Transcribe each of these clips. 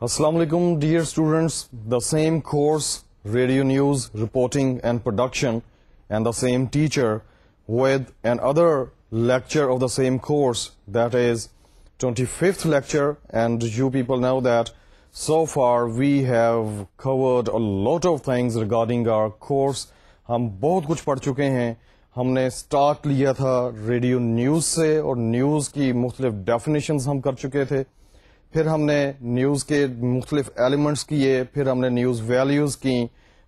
Assalamu alaikum, dear students. The same course, radio news, reporting and production, and the same teacher with another lecture of the same course, that is 25th lecture. And you people know that so far we have covered a lot of things regarding our course. ہم بہت کچھ پڑھ چکے ہیں. ہم نے start لیا تھا ریڈیو نیوز سے اور نیوز کی مختلف ڈیفینیشنز ہم کر چکے تھے. پھر ہم نے نیوز کے مختلف ایلیمنٹس کیے, پھر ہم نے نیوز ویلیوز کی.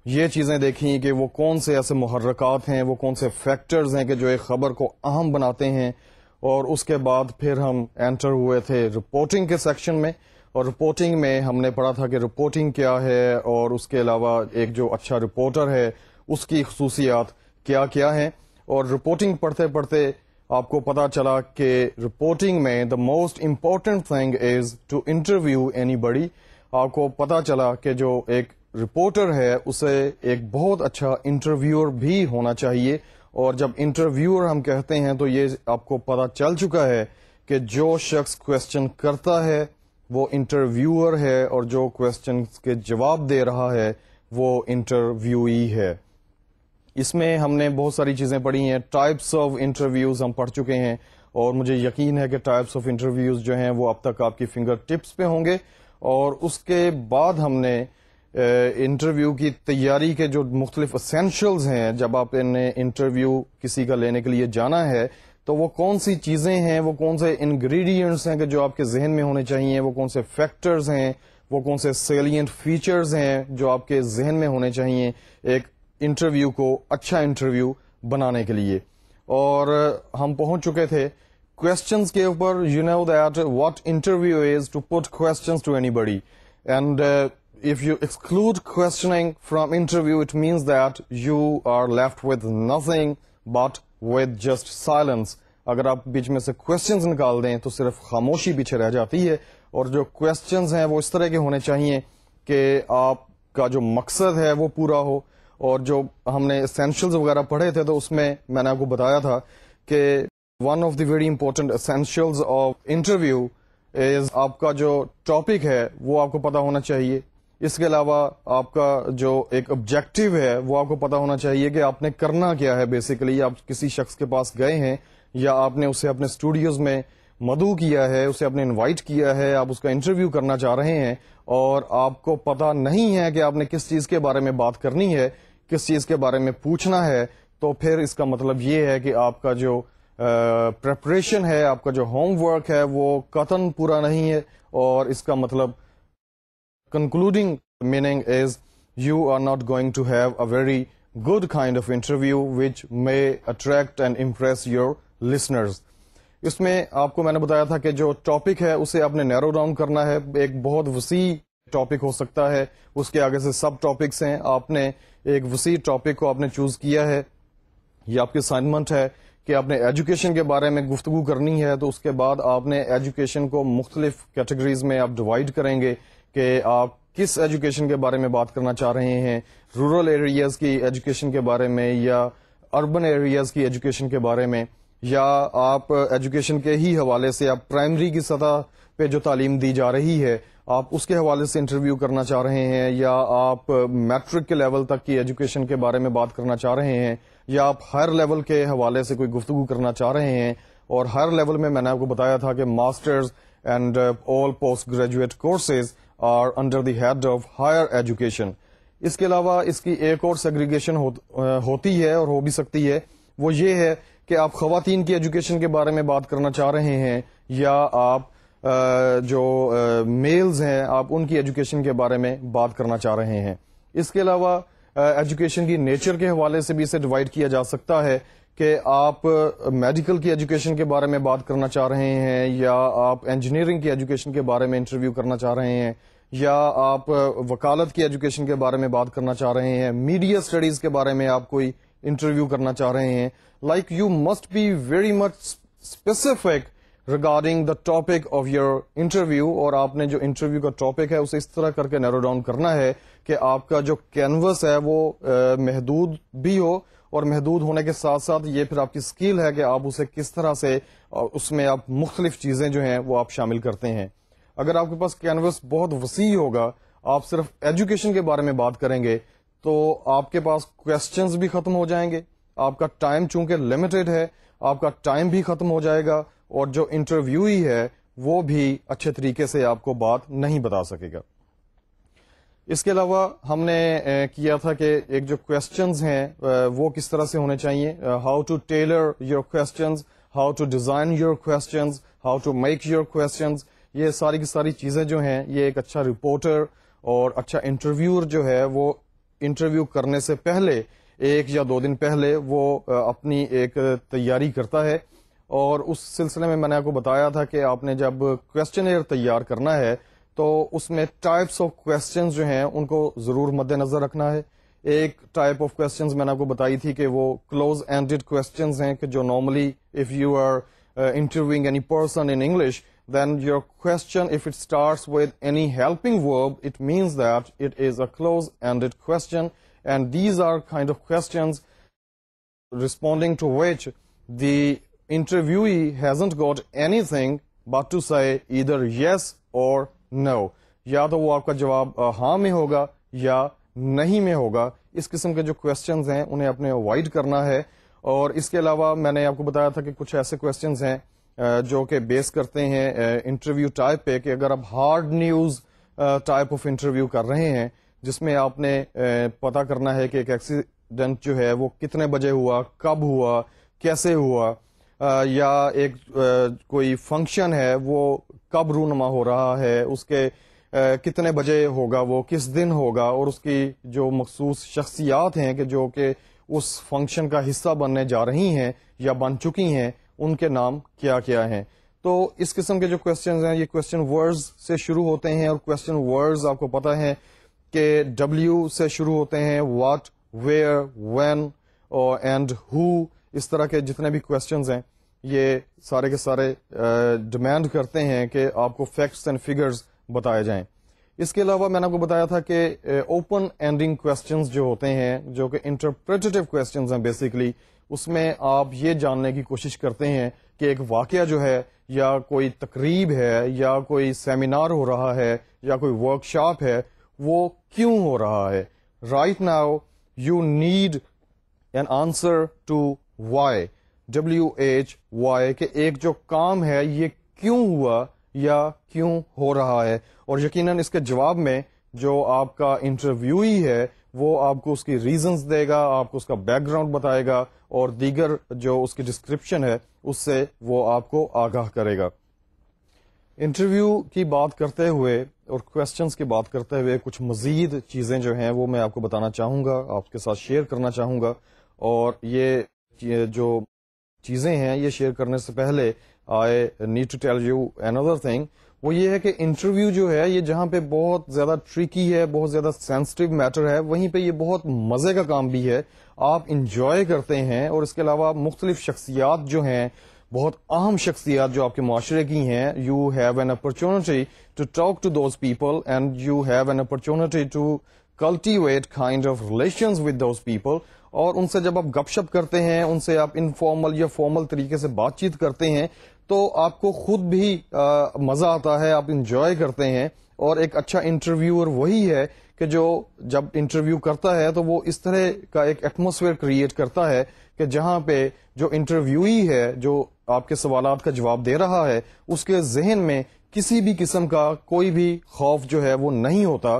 یہ چیزیں دیکھیں کہ وہ کون سے ایسے محرکات ہیں, وہ کون سے فیکٹرز ہیں کہ جو ایک خبر کو اہم بناتے ہیں. اور اس کے بعد پھر ہم انٹر ہوئے تھے رپورٹنگ کے سیکشن میں, اور رپورٹنگ میں ہم نے پڑھا تھا کہ رپورٹنگ کیا ہے, اور اس کے علاوہ ایک جو اچھا رپورٹر ہے اس کی خصوصیات کیا کیا ہیں. اور رپورٹنگ پڑھتے پڑھتے آپ کو پتا چلا کہ رپورٹنگ میں the most important thing is to interview anybody. آپ کو پتا چلا کہ جو ایک رپورٹر ہے اسے ایک بہت اچھا انٹرویور بھی ہونا چاہیے. اور جب انٹرویور ہم کہتے ہیں تو یہ آپ کو پتا چل چکا ہے کہ جو شخص کوشچن کرتا ہے وہ انٹرویور ہے, اور جو کوشچن کے جواب دے رہا ہے وہ انٹرویوئی ہے. اس میں ہم نے بہت ساری چیزیں پڑھی ہیں. ٹائپس آف انٹرویوز ہم پڑھ چکے ہیں, اور مجھے یقین ہے کہ ٹائپس آف انٹرویوز جو ہیں وہ اب تک آپ کی فنگر ٹپس پہ ہوں گے. اور اس کے بعد ہم نے انٹرویو کی تیاری کے جو مختلف اسینشلز ہیں, جب آپ نے انٹرویو کسی کا لینے کے لیے جانا ہے تو وہ کون سی چیزیں ہیں, وہ کون سے انگریڈینٹس ہیں کہ جو آپ کے ذہن میں ہونے چاہیے, وہ کون سے فیکٹرز ہیں, وہ کون سے سیلینٹ فیچرز ہیں جو آپ کے ذہن میں ہونے چاہیے ایک انٹرویو کو اچھا انٹرویو بنانے کے لیے. اور ہم پہنچ چکے تھے کوشچنز کے اوپر. You know that what interview is to put questions to اینی بڈی, اینڈ if you exclude questioning from interview, it means that you are left with nothing but with just silence. اگر آپ بیچ میں سے questions نکال دیں تو صرف خاموشی پیچھے رہ جاتی ہے. اور جو questions ہیں وہ اس طرح کے ہونے چاہیے کہ آپ کا جو مقصد ہے وہ پورا ہو. اور جو ہم نے essentials وغیرہ پڑھے تھے تو اس میں نے آپ کو بتایا تھا کہ one of the very important essentials of interview is آپ کا جو ٹاپک ہے وہ آپ کو پتا ہونا چاہیے. اس کے علاوہ آپ کا جو ایک آبجیکٹو ہے وہ آپ کو پتا ہونا چاہیے کہ آپ نے کرنا کیا ہے. بیسیکلی آپ کسی شخص کے پاس گئے ہیں یا آپ نے اسے اپنے اسٹوڈیوز میں مدعو کیا ہے, اسے آپ نے انوائٹ کیا ہے, آپ اس کا انٹرویو کرنا چاہ رہے ہیں, اور آپ کو پتا نہیں ہے کہ آپ نے کس چیز کے بارے میں بات کرنی ہے, کس چیز کے بارے میں پوچھنا ہے. تو پھر اس کا مطلب یہ ہے کہ آپ کا جو پریپریشن ہے, آپ کا جو ہوم ورک ہے وہ قطعاً پورا نہیں ہے. اور اس کا مطلب concluding meaning is you are not going to have a very good kind of interview which may attract and impress your listeners. اس میں آپ کو میں نے بتایا تھا کہ جو ٹاپک ہے اسے آپ نے نیرو ڈاؤن کرنا ہے. ایک بہت وسیع ٹاپک ہو سکتا ہے, اس کے آگے سے سب ٹاپکس ہیں. آپ نے ایک وسیع ٹاپک کو آپ نے چوز کیا ہے. یہ آپ کی اسائنمنٹ ہے کہ آپ نے ایجوکیشن کے بارے میں گفتگو کرنی ہے. تو اس کے بعد آپ نے ایجوکیشن کو مختلف کیٹیگریز میں آپ ڈیوائڈ کریں گے کہ آپ کس ایجوکیشن کے بارے میں بات کرنا چاہ رہے ہیں, رورل ایریاز کی ایجوکیشن کے بارے میں یا اربن ایریاز کی ایجوکیشن کے بارے میں, یا آپ ایجوکیشن کے ہی حوالے سے آپ پرائمری کی سطح پہ جو تعلیم دی جا رہی ہے آپ اس کے حوالے سے انٹرویو کرنا چاہ رہے ہیں, یا آپ میٹرک کے لیول تک کی ایجوکیشن کے بارے میں بات کرنا چاہ رہے ہیں, یا آپ ہر لیول کے حوالے سے کوئی گفتگو کرنا چاہ رہے ہیں. اور ہر لیول میں نے آپ کو بتایا تھا کہ masters and all post graduate courses are under the head of higher education. اس کے علاوہ اس کی ایک اور سیگریگیشن ہوتی ہے اور ہو بھی سکتی ہے. وہ یہ ہے کہ آپ خواتین کی ایجوکیشن کے بارے میں بات کرنا چاہ رہے ہیں, یا آپ جو میلز ہیں آپ ان کی ایجوکیشن کے بارے میں بات کرنا چاہ رہے ہیں. اس کے علاوہ ایجوکیشن کی نیچر کے حوالے سے بھی اسے ڈیوائڈ کیا جا سکتا ہے کہ آپ میڈیکل کی ایجوکیشن کے بارے میں بات کرنا چاہ رہے ہیں, یا آپ انجینئرنگ کی ایجوکیشن کے بارے میں انٹرویو کرنا چاہ رہے ہیں, یا آپ وکالت کی ایجوکیشن کے بارے میں بات کرنا چاہ رہے ہیں, میڈیا اسٹڈیز کے بارے میں آپ کوئی انٹرویو کرنا چاہ رہے ہیں. Like you must be very much specific regarding the topic of your interview. اور آپ نے جو انٹرویو کا ٹاپک ہے اسے اس طرح کر کے نیرو ڈاؤن کرنا ہے کہ آپ کا جو کینوس ہے وہ محدود بھی ہو, اور محدود ہونے کے ساتھ ساتھ یہ پھر آپ کی اسکل ہے کہ آپ اسے کس طرح سے اس میں آپ مختلف چیزیں جو ہیں وہ آپ شامل کرتے ہیں. اگر آپ کے پاس کینوس بہت وسیع ہوگا, آپ صرف ایجوکیشن کے بارے میں بات کریں گے, تو آپ کے پاس کویسچنز بھی ختم ہو جائیں گے, آپ کا ٹائم چونکہ لمیٹڈ ہے, آپ کا ٹائم بھی ختم ہو جائے گا, اور جو انٹرویوئی ہے وہ بھی اچھے طریقے سے آپ کو بات نہیں بتا سکے گا. اس کے علاوہ ہم نے کیا تھا کہ ایک جو کویسچنز ہیں وہ کس طرح سے ہونے چاہیے, how to tailor your questions, how to design your questions, how to make your questions. یہ ساری کی ساری چیزیں جو ہیں یہ ایک اچھا رپورٹر اور اچھا انٹرویور جو ہے وہ انٹرویو کرنے سے پہلے 1 یا 2 دن پہلے وہ اپنی ایک تیاری کرتا ہے. اور اس سلسلے میں نے آپ کو بتایا تھا کہ آپ نے جب کویسچنئر تیار کرنا ہے تو اس میں ٹائپس آف کویسچنز جو ہیں ان کو ضرور مد نظر رکھنا ہے. ایک ٹائپ آف کویسچنز میں نے آپ کو بتائی تھی کہ وہ کلوز اینڈڈ کویسچنز ہیں, کہ جو normally if you are interviewing any person in English, then your question, if it starts with any helping verb, it means that it is a close-ended question, and these are kind of questions responding to which the interviewee hasn't got anything but to say either yes or no. یا تو وہ آپ کا جواب ہاں میں ہوگا یا نہیں میں ہوگا. اس قسم کے جو questions ہیں انہیں آپ نے اوائڈ کرنا ہے. اور اس کے علاوہ میں نے آپ کو بتایا تھا کہ کچھ ایسے questions ہیں جو کہ بیس کرتے ہیں انٹرویو ٹائپ پہ, کہ اگر آپ hard news type of interview کر رہے ہیں جس میں آپ نے پتا کرنا ہے کہ ایک ایکسیڈنٹ جو ہے وہ کتنے بجے ہوا, کب ہوا, کیسے ہوا, یا ایک کوئی فنکشن ہے وہ کب رونما ہو رہا ہے, اس کے کتنے بجے ہوگا, وہ کس دن ہوگا, اور اس کی جو مخصوص شخصیات ہیں کہ جو کہ اس فنکشن کا حصہ بننے جا رہی ہیں یا بن چکی ہیں, ان کے نام کیا کیا ہیں. تو اس قسم کے جو کویسچنز ہیں یہ کویسچن ورڈز سے شروع ہوتے ہیں, اور کویسچن ورڈز آپ کو پتا ہے کہ W سے شروع ہوتے ہیں, واٹ, ویئر, وین اینڈ ہو. اس طرح کے جتنے بھی کویسچنز ہیں یہ سارے کے سارے ڈیمانڈ کرتے ہیں کہ آپ کو فیکٹس اینڈ فگرز بتائے جائیں. اس کے علاوہ میں نے آپ کو بتایا تھا کہ اوپن اینڈنگ کویسچنز جو ہوتے ہیں, جو کہ انٹرپریٹیو کویسچنز ہیں بیسیکلی, اس میں آپ یہ جاننے کی کوشش کرتے ہیں کہ ایک واقعہ جو ہے یا کوئی تقریب ہے یا کوئی سیمینار ہو رہا ہے یا کوئی ورک شاپ ہے وہ کیوں ہو رہا ہے. Right now you need an answer to why, WHY, کہ ایک جو کام ہے یہ کیوں ہوا یا کیوں ہو رہا ہے. اور یقیناً اس کے جواب میں جو آپ کا انٹرویوئی ہے وہ آپ کو اس کی ریزنز دے گا, آپ کو اس کا بیک گراؤنڈ بتائے گا, اور دیگر جو اس کی ڈسکرپشن ہے اس سے وہ آپ کو آگاہ کرے گا. انٹرویو کی بات کرتے ہوئے اور کویسچنز کی بات کرتے ہوئے کچھ مزید چیزیں جو ہیں وہ میں آپ کو بتانا چاہوں گا, آپ کے ساتھ شیئر کرنا چاہوں گا. اور یہ جو چیزیں ہیں یہ شیئر کرنے سے پہلے I need to tell you another thing, وہ یہ ہے کہ انٹرویو جو ہے یہ جہاں پہ بہت زیادہ ٹریکی ہے, بہت زیادہ سینسٹیو میٹر ہے, وہیں پہ یہ بہت مزے کا کام بھی ہے, آپ انجوائے کرتے ہیں. اور اس کے علاوہ مختلف شخصیات جو ہیں, بہت اہم شخصیات جو آپ کے معاشرے کی ہیں, you have an opportunity to talk to those people and you have an opportunity to cultivate kind of relations with those people. اور ان سے جب آپ گپ شپ کرتے ہیں, ان سے آپ انفارمل یا فارمل طریقے سے بات چیت کرتے ہیں, تو آپ کو خود بھی مزہ آتا ہے, آپ انجوائے کرتے ہیں. اور ایک اچھا انٹرویور وہی ہے کہ جو جب انٹرویو کرتا ہے تو وہ اس طرح کا ایک ایٹماسفیئر کریٹ کرتا ہے کہ جہاں پہ جو انٹرویوئی ہے, جو آپ کے سوالات کا جواب دے رہا ہے, اس کے ذہن میں کسی بھی قسم کا کوئی بھی خوف جو ہے وہ نہیں ہوتا.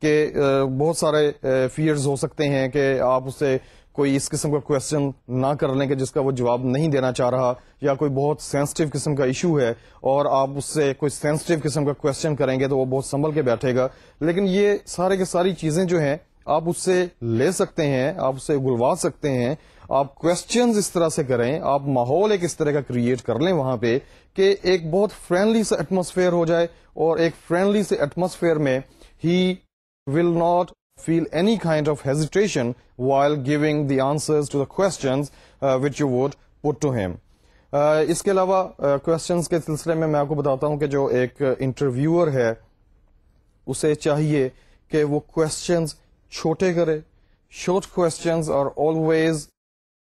کہ بہت سارے فیئرز ہو سکتے ہیں کہ آپ اس سے کوئی اس قسم کا کویسچن نہ کر لیں کہ جس کا وہ جواب نہیں دینا چاہ رہا, یا کوئی بہت سینسٹیو قسم کا ایشو ہے اور آپ اس سے کوئی سینسٹیو قسم کا کویسچن کریں گے تو وہ بہت سنبھل کے بیٹھے گا. لیکن یہ سارے کے ساری چیزیں جو ہیں آپ اس سے لے سکتے ہیں, آپ اس سے گلوا سکتے ہیں. آپ کویسچنز اس طرح سے کریں, آپ ماحول ایک اس طرح کا کریٹ کر لیں وہاں پہ کہ ایک بہت فرینڈلی سا ایٹماسفیئر ہو جائے, اور ایک فرینڈلی سے ایٹماسفیئر میں ہی will not feel any kind of hesitation while giving the answers to the questions which you would put to him. اس کے علاوہ questions کے سلسلے میں آپ کو بتاتا ہوں کہ جو ایک انٹرویور ہے اسے چاہیے کہ وہ questions چھوٹے کرے. short questions are always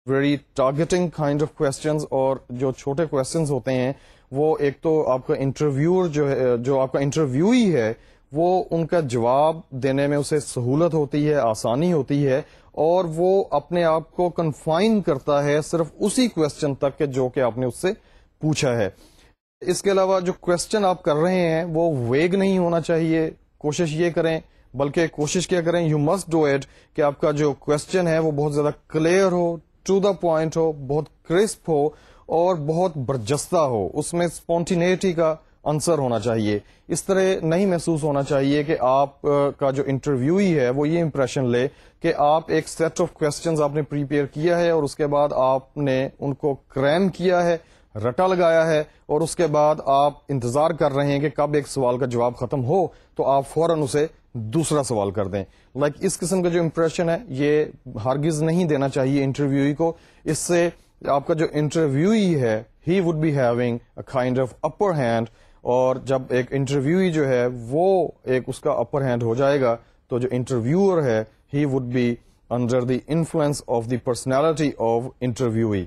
very targeting kind of questions, اور جو چھوٹے questions ہوتے ہیں وہ ایک تو آپ کا انٹرویور جو آپ کا انٹرویوئی ہے وہ ان کا جواب دینے میں اسے سہولت ہوتی ہے, آسانی ہوتی ہے, اور وہ اپنے آپ کو کنفائن کرتا ہے صرف اسی کوشچن تک کہ جو کہ آپ نے اس سے پوچھا ہے. اس کے علاوہ جو کوشچن آپ کر رہے ہیں وہ ویگ نہیں ہونا چاہیے. کوشش یہ کریں, بلکہ کوشش کیا کریں, یو مسٹ ڈو اٹ, کہ آپ کا جو کوشچن ہے وہ بہت زیادہ کلیئر ہو, ٹو دا پوائنٹ ہو, بہت کرسپ ہو اور بہت برجستہ ہو. اس میں اسپونٹینیٹی کا عنصر ہونا چاہیے. اس طرح نہیں محسوس ہونا چاہیے کہ آپ کا جو انٹرویوئی ہے وہ یہ امپریشن لے کہ آپ ایک سیٹ آف کوشچنز آپ نے پریپیئر کیا ہے اور اس کے بعد آپ نے ان کو کریم کیا ہے, رٹا لگایا ہے, اور اس کے بعد آپ انتظار کر رہے ہیں کہ کب ایک سوال کا جواب ختم ہو تو آپ فوراً اسے دوسرا سوال کر دیں. اس قسم کا جو امپریشن ہے یہ ہرگز نہیں دینا چاہیے انٹرویوئی کو. اس سے آپ کا جو انٹرویوئی ہے he would be having a kind of upper hand, اور جب ایک انٹرویوئی جو ہے وہ ایک اس کا اپر ہینڈ ہو جائے گا تو جو انٹرویور ہے he would be under the influence of the personality of interviewee.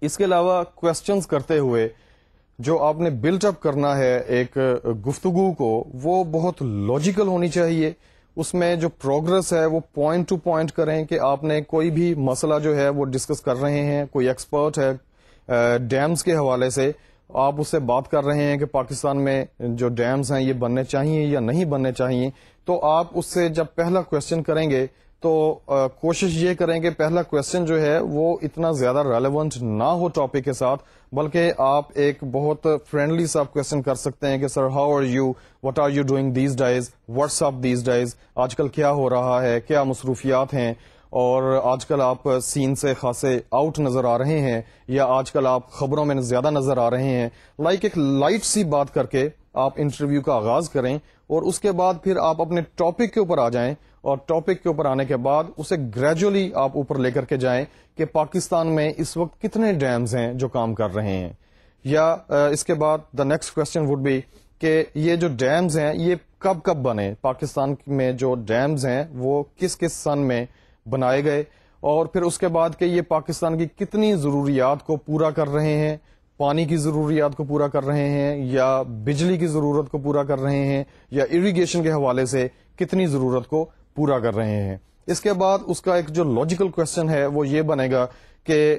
اس کے علاوہ کوشچنز کرتے ہوئے جو آپ نے بلٹ اپ کرنا ہے ایک گفتگو کو, وہ بہت لاجیکل ہونی چاہیے. اس میں جو پروگرس ہے وہ پوائنٹ ٹو پوائنٹ کریں کہ آپ نے کوئی بھی مسئلہ جو ہے وہ ڈسکس کر رہے ہیں, کوئی ایکسپرٹ ہے ڈیمز کے حوالے سے, آپ اس سے بات کر رہے ہیں کہ پاکستان میں جو ڈیمز ہیں یہ بننے چاہیے یا نہیں بننے چاہیے, تو آپ اس سے جب پہلا کوشچن کریں گے تو کوشش یہ کریں کہ پہلا کوشچن جو ہے وہ اتنا زیادہ ریلیونٹ نہ ہو ٹاپک کے ساتھ, بلکہ آپ ایک بہت فرینڈلی سا کوشچن کر سکتے ہیں کہ sir how are you, what are you doing these days, what's up these days, آج کل کیا ہو رہا ہے, کیا مصروفیات ہیں, اور آج کل آپ سین سے خاصے آؤٹ نظر آ رہے ہیں, یا آج کل آپ خبروں میں زیادہ نظر آ رہے ہیں. ایک لائٹ سی بات کر کے آپ انٹرویو کا آغاز کریں, اور اس کے بعد پھر آپ اپنے ٹاپک کے اوپر آ جائیں, اور ٹاپک کے اوپر آنے کے بعد اسے گریجولی آپ اوپر لے کر کے جائیں کہ پاکستان میں اس وقت کتنے ڈیمز ہیں جو کام کر رہے ہیں. یا اس کے بعد the next question would be کہ یہ جو ڈیمز ہیں یہ کب کب بنے, پاکستان میں جو ڈیمز ہیں وہ کس کس سن میں بنائے گئے, اور پھر اس کے بعد کہ یہ پاکستان کی کتنی ضروریات کو پورا کر رہے ہیں, پانی کی ضروریات کو پورا کر رہے ہیں, یا بجلی کی ضرورت کو پورا کر رہے ہیں, یا اریگیشن کے حوالے سے کتنی ضرورت کو پورا کر رہے ہیں. اس کے بعد اس کا ایک جو لاجیکل کوشچن ہے وہ یہ بنے گا کہ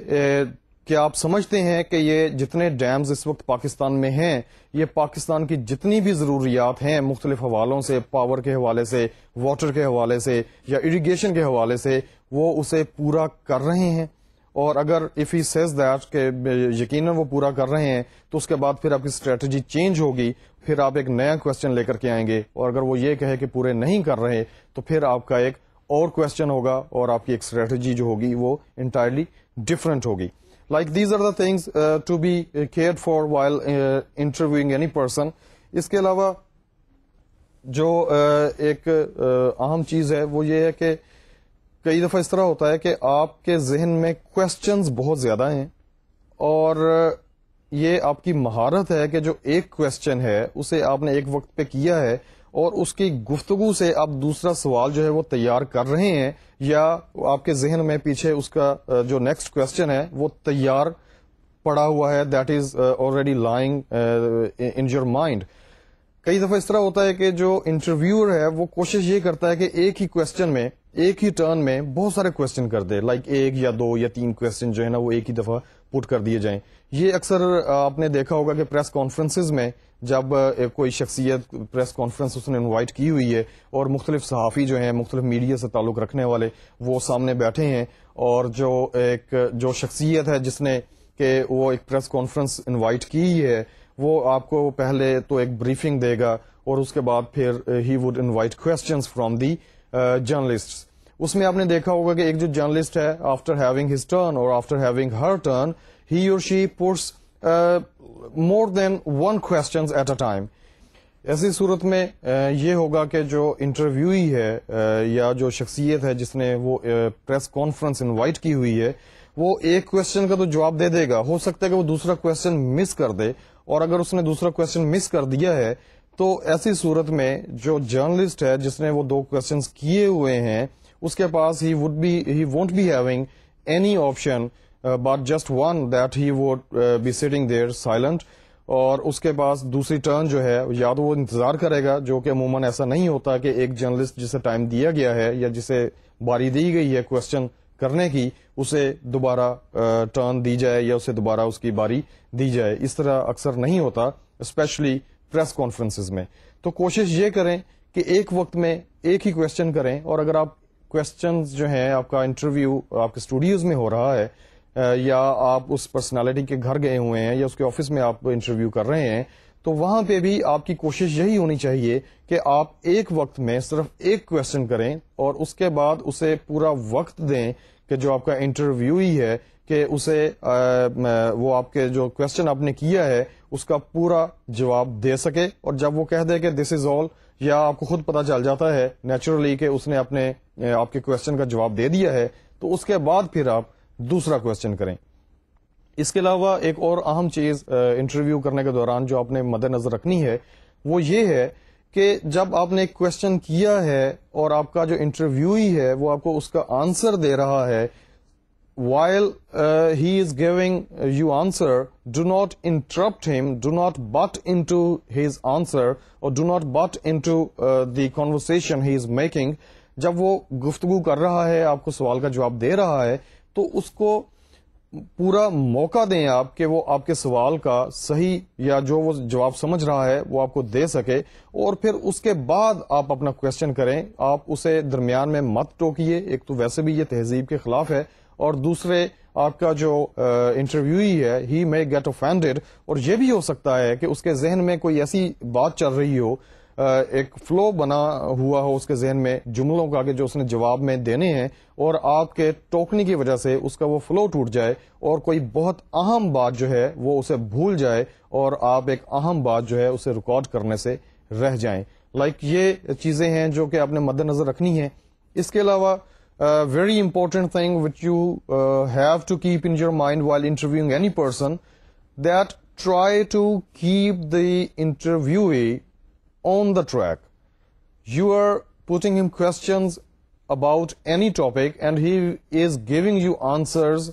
کیا آپ سمجھتے ہیں کہ یہ جتنے ڈیمز اس وقت پاکستان میں ہیں یہ پاکستان کی جتنی بھی ضروریات ہیں مختلف حوالوں سے, پاور کے حوالے سے, واٹر کے حوالے سے, یا اریگیشن کے حوالے سے, وہ اسے پورا کر رہے ہیں؟ اور اگر اف ہی سیز دیٹ کہ یقیناً وہ پورا کر رہے ہیں تو اس کے بعد پھر آپ کی اسٹریٹجی چینج ہوگی, پھر آپ ایک نیا کوشچن لے کر کے آئیں گے, اور اگر وہ یہ کہے کہ پورے نہیں کر رہے تو پھر آپ کا ایک اور کوشچن ہوگا اور آپ کی ایک اسٹریٹجی جو ہوگی وہ انٹائرلی ڈفرینٹ ہوگی. These are the things to be cared for while interviewing any person. اس کے علاوہ جو ایک اہم چیز ہے وہ یہ ہے کہ کئی دفعہ اس طرح ہوتا ہے کہ آپ کے ذہن میں کوشچنز بہت زیادہ ہیں, اور یہ آپ کی مہارت ہے کہ جو ایک کوشچن ہے اسے آپ نے ایک وقت پہ کیا ہے, اور اس کی گفتگو سے آپ دوسرا سوال جو ہے وہ تیار کر رہے ہیں, یا آپ کے ذہن میں پیچھے اس کا جو نیکسٹ کوشچن ہے وہ تیار پڑا ہوا ہے, that is already lying in your mind. کئی دفعہ اس طرح ہوتا ہے کہ جو انٹرویور ہے وہ کوشش یہ کرتا ہے کہ ایک ہی کوشچن میں, ایک ہی ٹرن میں بہت سارے کوشچن کر دے, ایک یا دو یا تین کوشچن جو ہے نا وہ ایک ہی دفعہ پٹ کر دیے جائیں. یہ اکثر آپ نے دیکھا ہوگا کہ پریس کانفرنسز میں جب کوئی شخصیت پریس کانفرنس اس نے انوائٹ کی ہوئی ہے اور مختلف صحافی جو ہیں, مختلف میڈیا سے تعلق رکھنے والے, وہ سامنے بیٹھے ہیں, اور جو شخصیت ہے جس نے کہ وہ ایک پریس کانفرنس انوائٹ کی ہے وہ آپ کو پہلے تو ایک بریفنگ دے گا, اور اس کے بعد پھر he would invite questions from the journalist. اس میں آپ نے دیکھا ہوگا کہ ایک جو جرنلسٹ ہے, after having his turn or after having her turn, he or she puts more than one questions at a time. ایسی صورت میں یہ ہوگا کہ جو انٹرویوئی ہے یا جو شخصیت ہے جس نے وہ پریس کانفرنس انوائٹ کی ہوئی ہے, وہ ایک کوشچن کا تو جواب دے دے گا, ہو سکتا ہے کہ وہ دوسرا کوشچن مس کر دے, اور اگر اس نے دوسرا کوشچن مس کر دیا ہے تو ایسی صورت میں جو جرنلسٹ ہے جس نے وہ دو کوشچنز کیے ہوئے ہیں اس کے پاس he won't be having any option but just one, that he would be sitting there silent. اور اس کے پاس دوسری ٹرن جو ہے یا تو وہ انتظار کرے گا, جو کہ عموماً ایسا نہیں ہوتا کہ ایک جرنلسٹ جسے ٹائم دیا گیا ہے یا جسے باری دی گئی ہے کوشچن کرنے کی اسے دوبارہ ٹرن دی جائے یا اسے دوبارہ اس کی باری دی جائے. اس طرح اکثر نہیں ہوتا, اسپیشلی پریس کانفرنسز میں. تو کوشش یہ کریں کہ ایک وقت میں ایک ہی کوشچن کریں, اور اگر آپ کوشچنز جو ہیں آپ کا انٹرویو آپ کے اسٹوڈیوز میں ہو رہا ہے یا آپ اس پرسنالٹی کے گھر گئے ہوئے ہیں یا اس کے آفس میں آپ انٹرویو کر رہے ہیں, تو وہاں پہ بھی آپ کی کوشش یہی ہونی چاہیے کہ آپ ایک وقت میں صرف ایک کوشچن کریں اور اس کے بعد اسے پورا وقت دیں کہ جو آپ کا انٹرویوئی ہے کہ اسے وہ آپ کے جو کوشچن آپ نے کیا ہے اس کا پورا جواب دے سکے. اور جب وہ کہہ دے کہ دس از آل, یا آپ کو خود پتا چل جاتا ہے نیچرلی کہ اس نے آپ کے کوشچن کا جواب دے دیا ہے, تو اس کے بعد پھر آپ دوسرا کوشچن کریں. اس کے علاوہ ایک اور اہم چیز انٹرویو کرنے کے دوران جو آپ نے مد نظر رکھنی ہے وہ یہ ہے کہ جب آپ نے ایک کوشچن کیا ہے اور آپ کا جو انٹرویوئی ہے وہ آپ کو اس کا آنسر دے رہا ہے, while he is giving you answer, do not interrupt him, do not butt into his answer or do not butt into the conversation he is making. جب وہ گفتگو کر رہا ہے آپ کو سوال کا جواب دے رہا ہے تو اس کو پورا موقع دیں آپ کہ وہ آپ کے سوال کا صحیح یا جو وہ جواب سمجھ رہا ہے وہ آپ کو دے سکے, اور پھر اس کے بعد آپ اپنا کوشچن کریں. آپ اسے درمیان میں مت ٹوکیے, ایک تو ویسے بھی یہ تہذیب کے خلاف ہے, اور دوسرے آپ کا جو انٹرویوئی ہے ہی may گیٹ offended, اور یہ بھی ہو سکتا ہے کہ اس کے ذہن میں کوئی ایسی بات چل رہی ہو, ایک فلو بنا ہوا ہو اس کے ذہن میں جملوں کا کہ جو اس نے جواب میں دینے ہیں, اور آپ کے ٹوکنے کی وجہ سے اس کا وہ فلو ٹوٹ جائے اور کوئی بہت اہم بات جو ہے وہ اسے بھول جائے اور آپ ایک اہم بات جو ہے اسے ریکارڈ کرنے سے رہ جائیں. یہ چیزیں ہیں جو کہ آپ نے مد نظر رکھنی ہیں. اس کے علاوہ very important thing which you have to keep in your mind while interviewing any person, that try to keep the interviewee on the track. You are putting him questions about any topic and he is giving you answers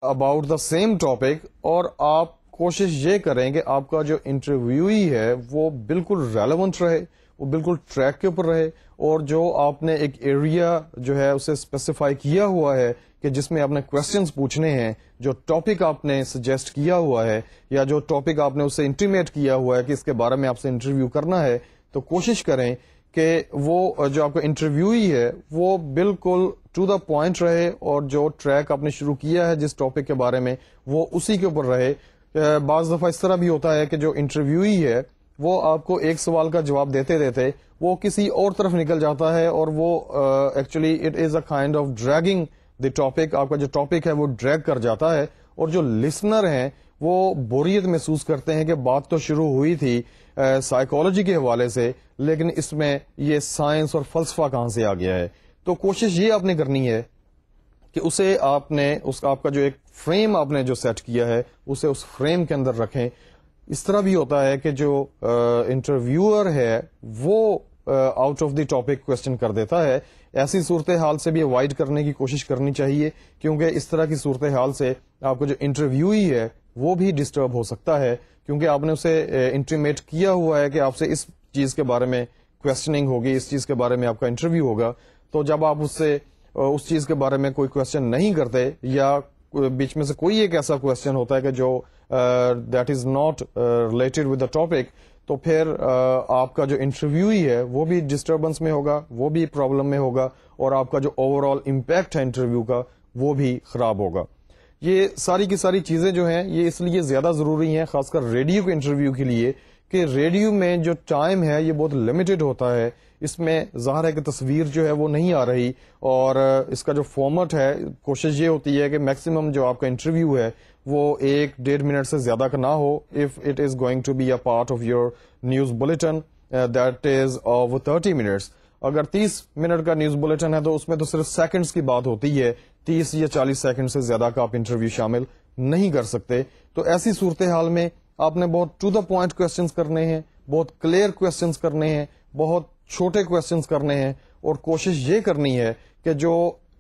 about the same topic, اور آپ کوشش یہ کریں کہ آپ کا جو interviewee ہے وہ بالکل ریلیونٹ رہے, وہ بالکل ٹریک کے اوپر رہے, اور جو آپ نے ایک ایریا جو ہے اسے اسپیسیفائی کیا ہوا ہے کہ جس میں آپ نے کوشچنس پوچھنے ہیں, جو ٹاپک آپ نے سجیسٹ کیا ہوا ہے یا جو ٹاپک آپ نے اسے انٹیمیٹ کیا ہوا ہے کہ اس کے بارے میں آپ سے انٹرویو کرنا ہے, تو کوشش کریں کہ وہ جو آپ کا انٹرویوئی ہے وہ بالکل ٹو دا پوائنٹ رہے, اور جو ٹریک آپ نے شروع کیا ہے جس ٹاپک کے بارے میں وہ اسی کے اوپر رہے. بعض دفعہ اس طرح بھی ہوتا ہے کہ جو انٹرویوئی ہے وہ آپ کو ایک سوال کا جواب دیتے دیتے وہ کسی اور طرف نکل جاتا ہے, اور وہ actually it is a kind of dragging the topic. آپ کا جو ٹاپک ہے وہ ڈریگ کر جاتا ہے, اور جو لسنر ہیں وہ بوریت محسوس کرتے ہیں کہ بات تو شروع ہوئی تھی سائیکالوجی کے حوالے سے, لیکن اس میں یہ سائنس اور فلسفہ کہاں سے آ گیا ہے. تو کوشش یہ آپ نے کرنی ہے کہ اسے آپ نے آپ کا جو ایک فریم آپ نے جو سیٹ کیا ہے اسے اس فریم کے اندر رکھیں. اس طرح بھی ہوتا ہے کہ جو انٹرویور ہے وہ out of the topic question کر دیتا ہے. ایسی صورتحال سے بھی اوائڈ کرنے کی کوشش کرنی چاہیے, کیونکہ اس طرح کی صورتحال سے آپ کو جو انٹرویوئی ہے وہ بھی ڈسٹرب ہو سکتا ہے, کیونکہ آپ نے اسے انٹیمیٹ کیا ہوا ہے کہ آپ سے اس چیز کے بارے میں کوشچننگ ہوگی, اس چیز کے بارے میں آپ کا انٹرویو ہوگا. تو جب آپ اس سے اس چیز کے بارے میں کوئی کوشچن نہیں کرتے, یا بیچ میں سے کوئی ایک ایسا کوشچن ہوتا ہے کہ جو that is not related with the topic, تو پھر آپ کا جو انٹرویوئی ہے وہ بھی ڈسٹربنس میں ہوگا, وہ بھی پرابلم میں ہوگا, اور آپ کا جو اوور آل امپیکٹ ہے انٹرویو کا وہ بھی خراب ہوگا. یہ ساری کی ساری چیزیں جو ہیں یہ اس لیے زیادہ ضروری ہیں, خاص کر ریڈیو کے انٹرویو کے لیے, کہ ریڈیو میں جو ٹائم ہے یہ بہت لمیٹڈ ہوتا ہے. اس میں ظاہر ہے کہ تصویر جو ہے وہ نہیں آ رہی, اور اس کا جو فارمیٹ ہے کوشش یہ ہوتی ہے کہ میکسیمم جو آپ کا انٹرویو ہے وہ 1-1.5 منٹ سے زیادہ کا نہ ہو. If it is going to be a part of your news bulletin that is of 30 minutes. اگر 30 منٹ کا نیوز بلیٹن ہے تو اس میں تو صرف سیکنڈز کی بات ہوتی ہے, 30 یا 40 سیکنڈ سے زیادہ کا آپ انٹرویو شامل نہیں کر سکتے. تو ایسی صورتحال میں آپ نے بہت ٹو دا پوائنٹ کوشچنز کرنے ہیں, بہت کلیئر کوشچنز کرنے ہیں, بہت چھوٹے کوشچنز کرنے ہیں, اور کوشش یہ کرنی ہے کہ جو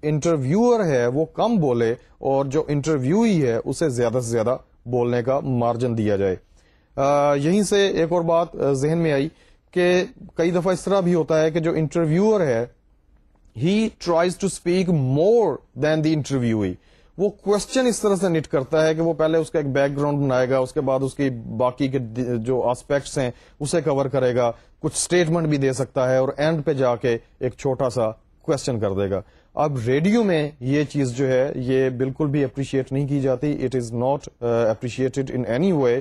انٹرویور ہے وہ کم بولے اور جو انٹرویوئی ہے اسے زیادہ سے زیادہ بولنے کا مارجن دیا جائے. یہیں سے ایک اور بات ذہن میں آئی کہ کئی دفعہ اس طرح بھی ہوتا ہے کہ جو انٹرویور ہے he tries to speak more than the interviewee. وہ کوشچن اس طرح سے نٹ کرتا ہے کہ وہ پہلے اس کا ایک بیک گراؤنڈ بنائے گا, اس کے بعد اس کی باقی کے جو آسپیکٹس ہیں اسے کور کرے گا, کچھ اسٹیٹمنٹ بھی دے سکتا ہے, اور اینڈ پہ جا کے ایک چھوٹا سا کوشچن کر دے گا. اب ریڈیو میں یہ چیز جو ہے یہ بالکل بھی اپریشیٹ نہیں کی جاتی. It is not appreciated in any way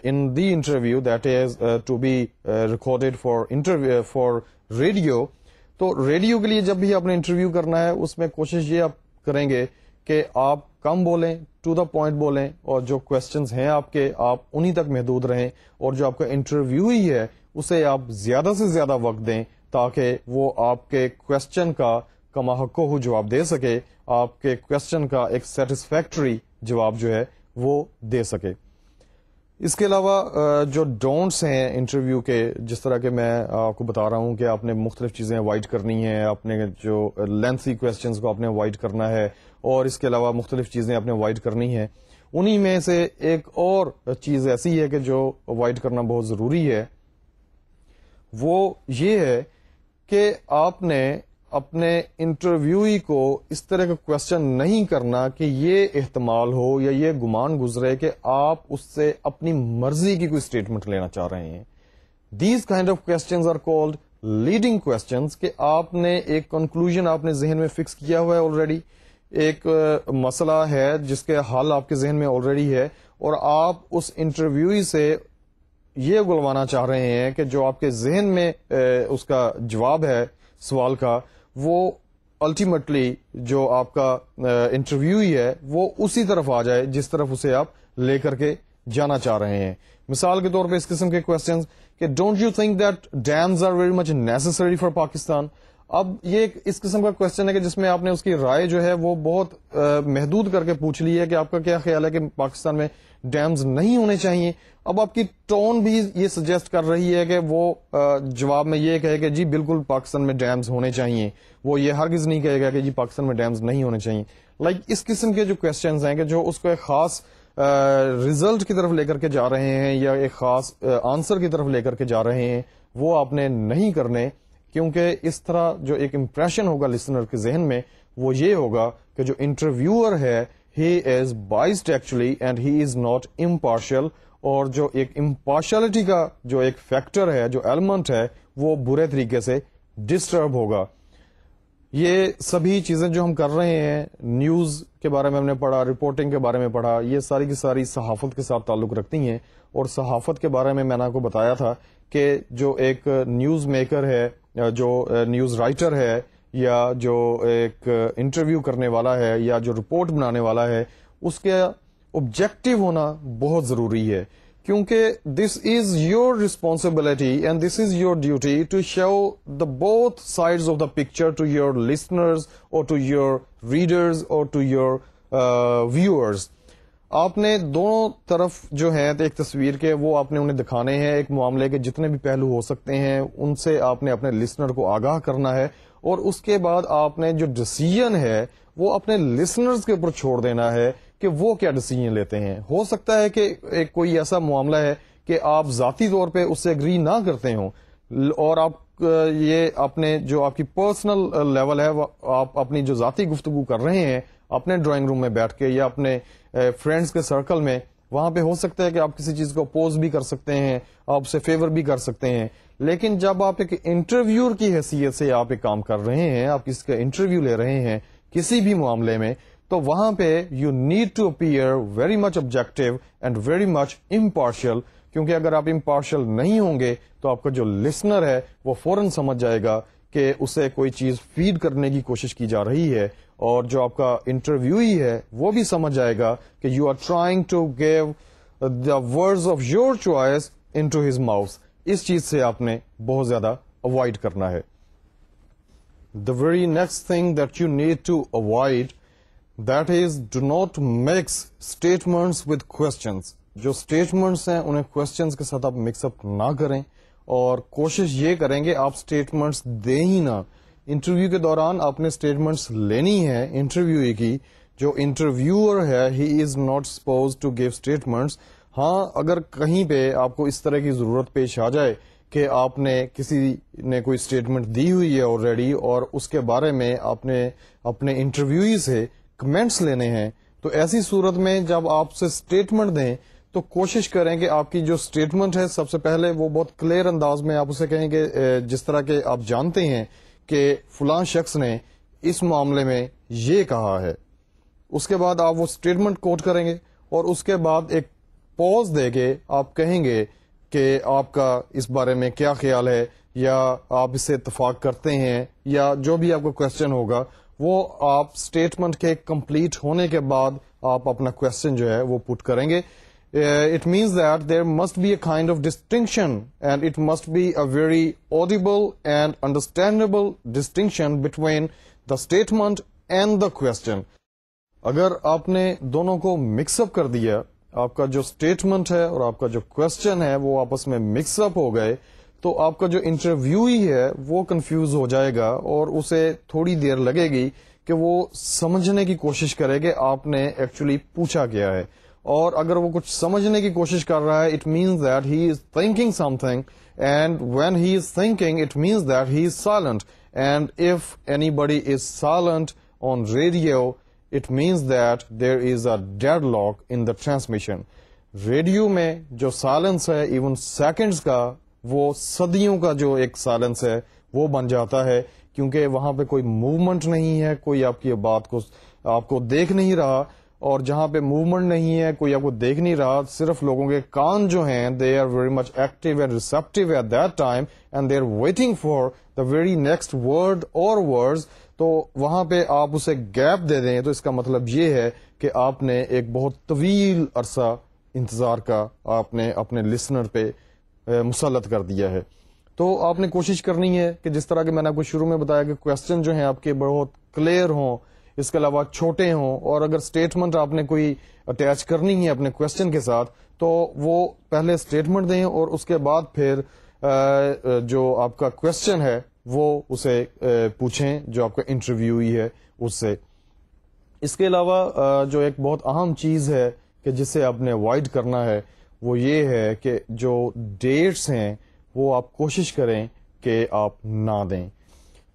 in the interview that is to be recorded for radio. تو ریڈیو کے لیے جب بھی آپ نے انٹرویو کرنا ہے اس میں کوشش یہ آپ کریں گے کہ آپ کم بولیں, ٹو دا پوائنٹ بولیں, اور جو کوشچنز ہیں آپ کے آپ انہی تک محدود رہیں, اور جو آپ کا انٹرویو ہی ہے اسے آپ زیادہ سے زیادہ وقت دیں تاکہ وہ آپ کے کوشچن کا کما حقہ ہو جواب دے سکے, آپ کے کوشچن کا ایک سیٹسفیکٹری جواب جو ہے وہ دے سکے. اس کے علاوہ جو ڈونٹس ہیں انٹرویو کے, جس طرح کہ میں آپ کو بتا رہا ہوں کہ آپ نے مختلف چیزیں اوائڈ کرنی ہیں, آپ نے جو لینتھی کویسچنز کو آپ نے اوائڈ کرنا ہے, اور اس کے علاوہ مختلف چیزیں آپ نے اوائڈ کرنی ہیں. انہی میں سے ایک اور چیز ایسی ہے کہ جو اوائڈ کرنا بہت ضروری ہے, وہ یہ ہے کہ آپ نے اپنے انٹرویوئی کو اس طرح کا کوشچن نہیں کرنا کہ یہ احتمال ہو یا یہ گمان گزرے کہ آپ اس سے اپنی مرضی کی کوئی اسٹیٹمنٹ لینا چاہ رہے ہیں. These kind of questions are called leading questions, کہ آپ نے ایک کنکلوژن آپ نے ذہن میں فکس کیا ہوا ہے آلریڈی, ایک مسئلہ ہے جس کے حل آپ کے ذہن میں آلریڈی ہے, اور آپ اس انٹرویوئی سے یہ اگلوانا چاہ رہے ہیں کہ جو آپ کے ذہن میں اس کا جواب ہے سوال کا, وہ الٹیمیٹلی جو آپ کا انٹرویو ہی ہے وہ اسی طرف آ جائے جس طرف اسے آپ لے کر کے جانا چاہ رہے ہیں. مثال کے طور پہ اس قسم کے کوشچنز کہ don't you think that dams are very much necessary for Pakistan. اب یہ اس قسم کا کوشچن ہے کہ جس میں آپ نے اس کی رائے جو ہے وہ بہت محدود کر کے پوچھ لی ہے کہ آپ کا کیا خیال ہے کہ پاکستان میں ڈیمز نہیں ہونے چاہیے. اب آپ کی ٹون بھی یہ سجیسٹ کر رہی ہے کہ وہ جواب میں یہ کہے کہ جی بالکل پاکستان میں ڈیمز ہونے چاہیے, وہ یہ ہرگز نہیں کہے گا کہ جی پاکستان میں ڈیمز نہیں ہونے چاہیے. لائک اس قسم کے جو کوشچنز ہیں کہ جو اس کو ایک خاص ریزلٹ کی طرف لے کر کے جا رہے ہیں یا ایک خاص آنسر کی طرف لے کر کے جا رہے ہیں, وہ آپ نے نہیں کرنے, کیونکہ اس طرح جو ایک امپریشن ہوگا لسنر کے ذہن میں وہ یہ ہوگا کہ جو انٹرویور ہے he is biased actually and he is not impartial, اور جو ایک امپارشلٹی کا جو ایک فیکٹر ہے, جو ایلیمنٹ ہے, وہ برے طریقے سے ڈسٹرب ہوگا. یہ سبھی چیزیں جو ہم کر رہے ہیں, نیوز کے بارے میں ہم نے پڑھا, رپورٹنگ کے بارے میں پڑھا, یہ ساری کی ساری صحافت کے ساتھ تعلق رکھتی ہیں. اور صحافت کے بارے میں نے آپ کو بتایا تھا کہ جو ایک نیوز میکر ہے, جو نیوز رائٹر ہے, یا جو ایک انٹرویو کرنے والا ہے, یا جو رپورٹ بنانے والا ہے, اس کا آبجیکٹو ہونا بہت ضروری ہے, کیونکہ this is your responsibility and this is your duty to show the both sides of the picture to your listeners or to your readers or to your viewers. آپ نے دونوں طرف جو ہے ایک تصویر کے وہ آپ نے انہیں دکھانے ہیں, ایک معاملے کے جتنے بھی پہلو ہو سکتے ہیں ان سے آپ نے اپنے لسنر کو آگاہ کرنا ہے, اور اس کے بعد آپ نے جو ڈیسیژن ہے وہ اپنے لسنرز کے اوپر چھوڑ دینا ہے کہ وہ کیا ڈیسیژن لیتے ہیں. ہو سکتا ہے کہ کوئی ایسا معاملہ ہے کہ آپ ذاتی طور پہ اس سے اگری نہ کرتے ہوں, اور آپ یہ اپنے جو آپ کی پرسنل لیول ہے آپ اپنی جو ذاتی گفتگو کر رہے ہیں اپنے ڈرائنگ روم میں بیٹھ کے یا اپنے فرینڈز کے سرکل میں, وہاں پہ ہو سکتا ہے کہ آپ کسی چیز کو اپوز بھی کر سکتے ہیں, آپ اسے فیور بھی کر سکتے ہیں. لیکن جب آپ ایک انٹرویور کی حیثیت سے آپ ایک کام کر رہے ہیں, آپ کسی کا انٹرویو لے رہے ہیں کسی بھی معاملے میں, تو وہاں پہ you need to appear very much objective and very much impartial, کیونکہ اگر آپ امپارشل نہیں ہوں گے تو آپ کا جو لسنر ہے وہ فوراً سمجھ جائے گا کہ اسے کوئی چیز فیڈ کرنے کی کوشش کی جا رہی ہے, اور جو آپ کا انٹرویو ہی ہے وہ بھی سمجھ جائے گا کہ you are trying to give the words of your choice into his mouth. اس چیز سے آپ نے بہت زیادہ اوائڈ کرنا ہے. The very next thing that you need to avoid that is do not mix statements with questions. جو اسٹیٹمنٹس ہیں انہیں کوشچنس کے ساتھ آپ مکس اپ نہ کریں, اور کوشش یہ کریں کہ آپ اسٹیٹمنٹس دیں ہی نہ. انٹرویو کے دوران آپ نے اسٹیٹمنٹس لینی ہے انٹرویو کی. جو انٹرویور ہے he is not suppose to give statements. ہاں اگر کہیں پہ آپ کو اس طرح کی ضرورت پیش آ جائے کہ آپ نے کسی نے کوئی اسٹیٹمنٹ دی ہوئی ہے آلریڈی اور اس کے بارے میں آپ نے اپنے انٹرویوئی سے کمنٹس لینے ہیں، تو ایسی صورت میں جب آپ سے اسٹیٹمنٹ دیں تو کوشش کریں کہ آپ کی جو اسٹیٹمنٹ ہے سب سے پہلے وہ بہت کلیئر انداز میں آپ اسے کہیں کہ جس طرح کہ آپ جانتے ہیں کہ فلاں شخص نے اس معاملے میں یہ کہا ہے. اس کے بعد آپ وہ اسٹیٹمنٹ کوٹ کریں گے اور اس کے بعد ایک پوز دے کے آپ کہیں گے کہ آپ کا اس بارے میں کیا خیال ہے، یا آپ اس سے اتفاق کرتے ہیں، یا جو بھی آپ کو کوشچن ہوگا وہ آپ اسٹیٹمنٹ کے کمپلیٹ ہونے کے بعد آپ اپنا کوشچن جو ہے وہ پٹ کریں گے. It means that there must be a kind of distinction, and it must be a very audible and understandable distinction between the statement and the question. اگر آپ نے دونوں کو مکس اپ کر دیا، آپ کا جو اسٹیٹمنٹ ہے اور آپ کا جو کوشچن ہے وہ آپس میں مکس اپ ہو گئے، تو آپ کا جو انٹرویوئی ہے وہ کنفیوز ہو جائے گا اور اسے تھوڑی دیر لگے گی کہ وہ سمجھنے کی کوشش کرے کہ آپ نے ایکچولی پوچھا کیا ہے. اور اگر وہ کچھ سمجھنے کی کوشش کر رہا ہے it means that he is thinking something, and when he is thinking it means that he is silent, and if anybody is silent on radio it means that there is a deadlock in the transmission. Radio میں جو silence ہے even seconds کا، وہ صدیوں کا جو ایک silence ہے وہ بن جاتا ہے، کیونکہ وہاں پہ کوئی موومنٹ نہیں ہے، کوئی آپ کی بات کو آپ کو دیکھ نہیں رہا، اور جہاں پہ موومنٹ نہیں ہے، کوئی آپ کو دیکھ نہیں رہا، صرف لوگوں کے کان جو ہیں they are very much active and receptive at that time and they are waiting for the very next word اور ورڈز. تو وہاں پہ آپ اسے گیپ دے دیں تو اس کا مطلب یہ ہے کہ آپ نے ایک بہت طویل عرصہ انتظار کا آپ نے اپنے لسنر پہ مسلط کر دیا ہے. تو آپ نے کوشش کرنی ہے کہ جس طرح کہ میں نے آپ کو شروع میں بتایا کہ کوشچن جو ہیں آپ کے بہت کلیئر ہوں، اس کے علاوہ چھوٹے ہوں، اور اگر اسٹیٹمنٹ آپ نے کوئی اٹیچ کرنی ہے اپنے کوشچن کے ساتھ تو وہ پہلے اسٹیٹمنٹ دیں اور اس کے بعد پھر جو آپ کا کوشچن ہے وہ اسے پوچھیں جو آپ کا انٹرویوئی ہے اس سے. اس کے علاوہ جو ایک بہت اہم چیز ہے کہ جسے آپ نے اوائڈ کرنا ہے وہ یہ ہے کہ جو ڈیٹس ہیں وہ آپ کوشش کریں کہ آپ نہ دیں،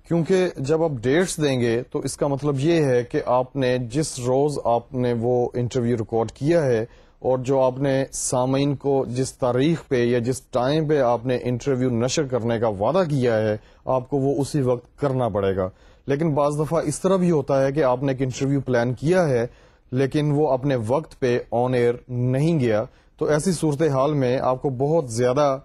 کیونکہ جب آپ ڈیٹس دیں گے تو اس کا مطلب یہ ہے کہ آپ نے جس روز آپ نے وہ انٹرویو ریکارڈ کیا ہے اور جو آپ نے سامعین کو جس تاریخ پہ یا جس ٹائم پہ آپ نے انٹرویو نشر کرنے کا وعدہ کیا ہے آپ کو وہ اسی وقت کرنا پڑے گا. لیکن بعض دفعہ اس طرح بھی ہوتا ہے کہ آپ نے ایک انٹرویو پلان کیا ہے لیکن وہ اپنے وقت پہ آن ایئر نہیں گیا، تو ایسی صورتحال میں آپ کو بہت زیادہ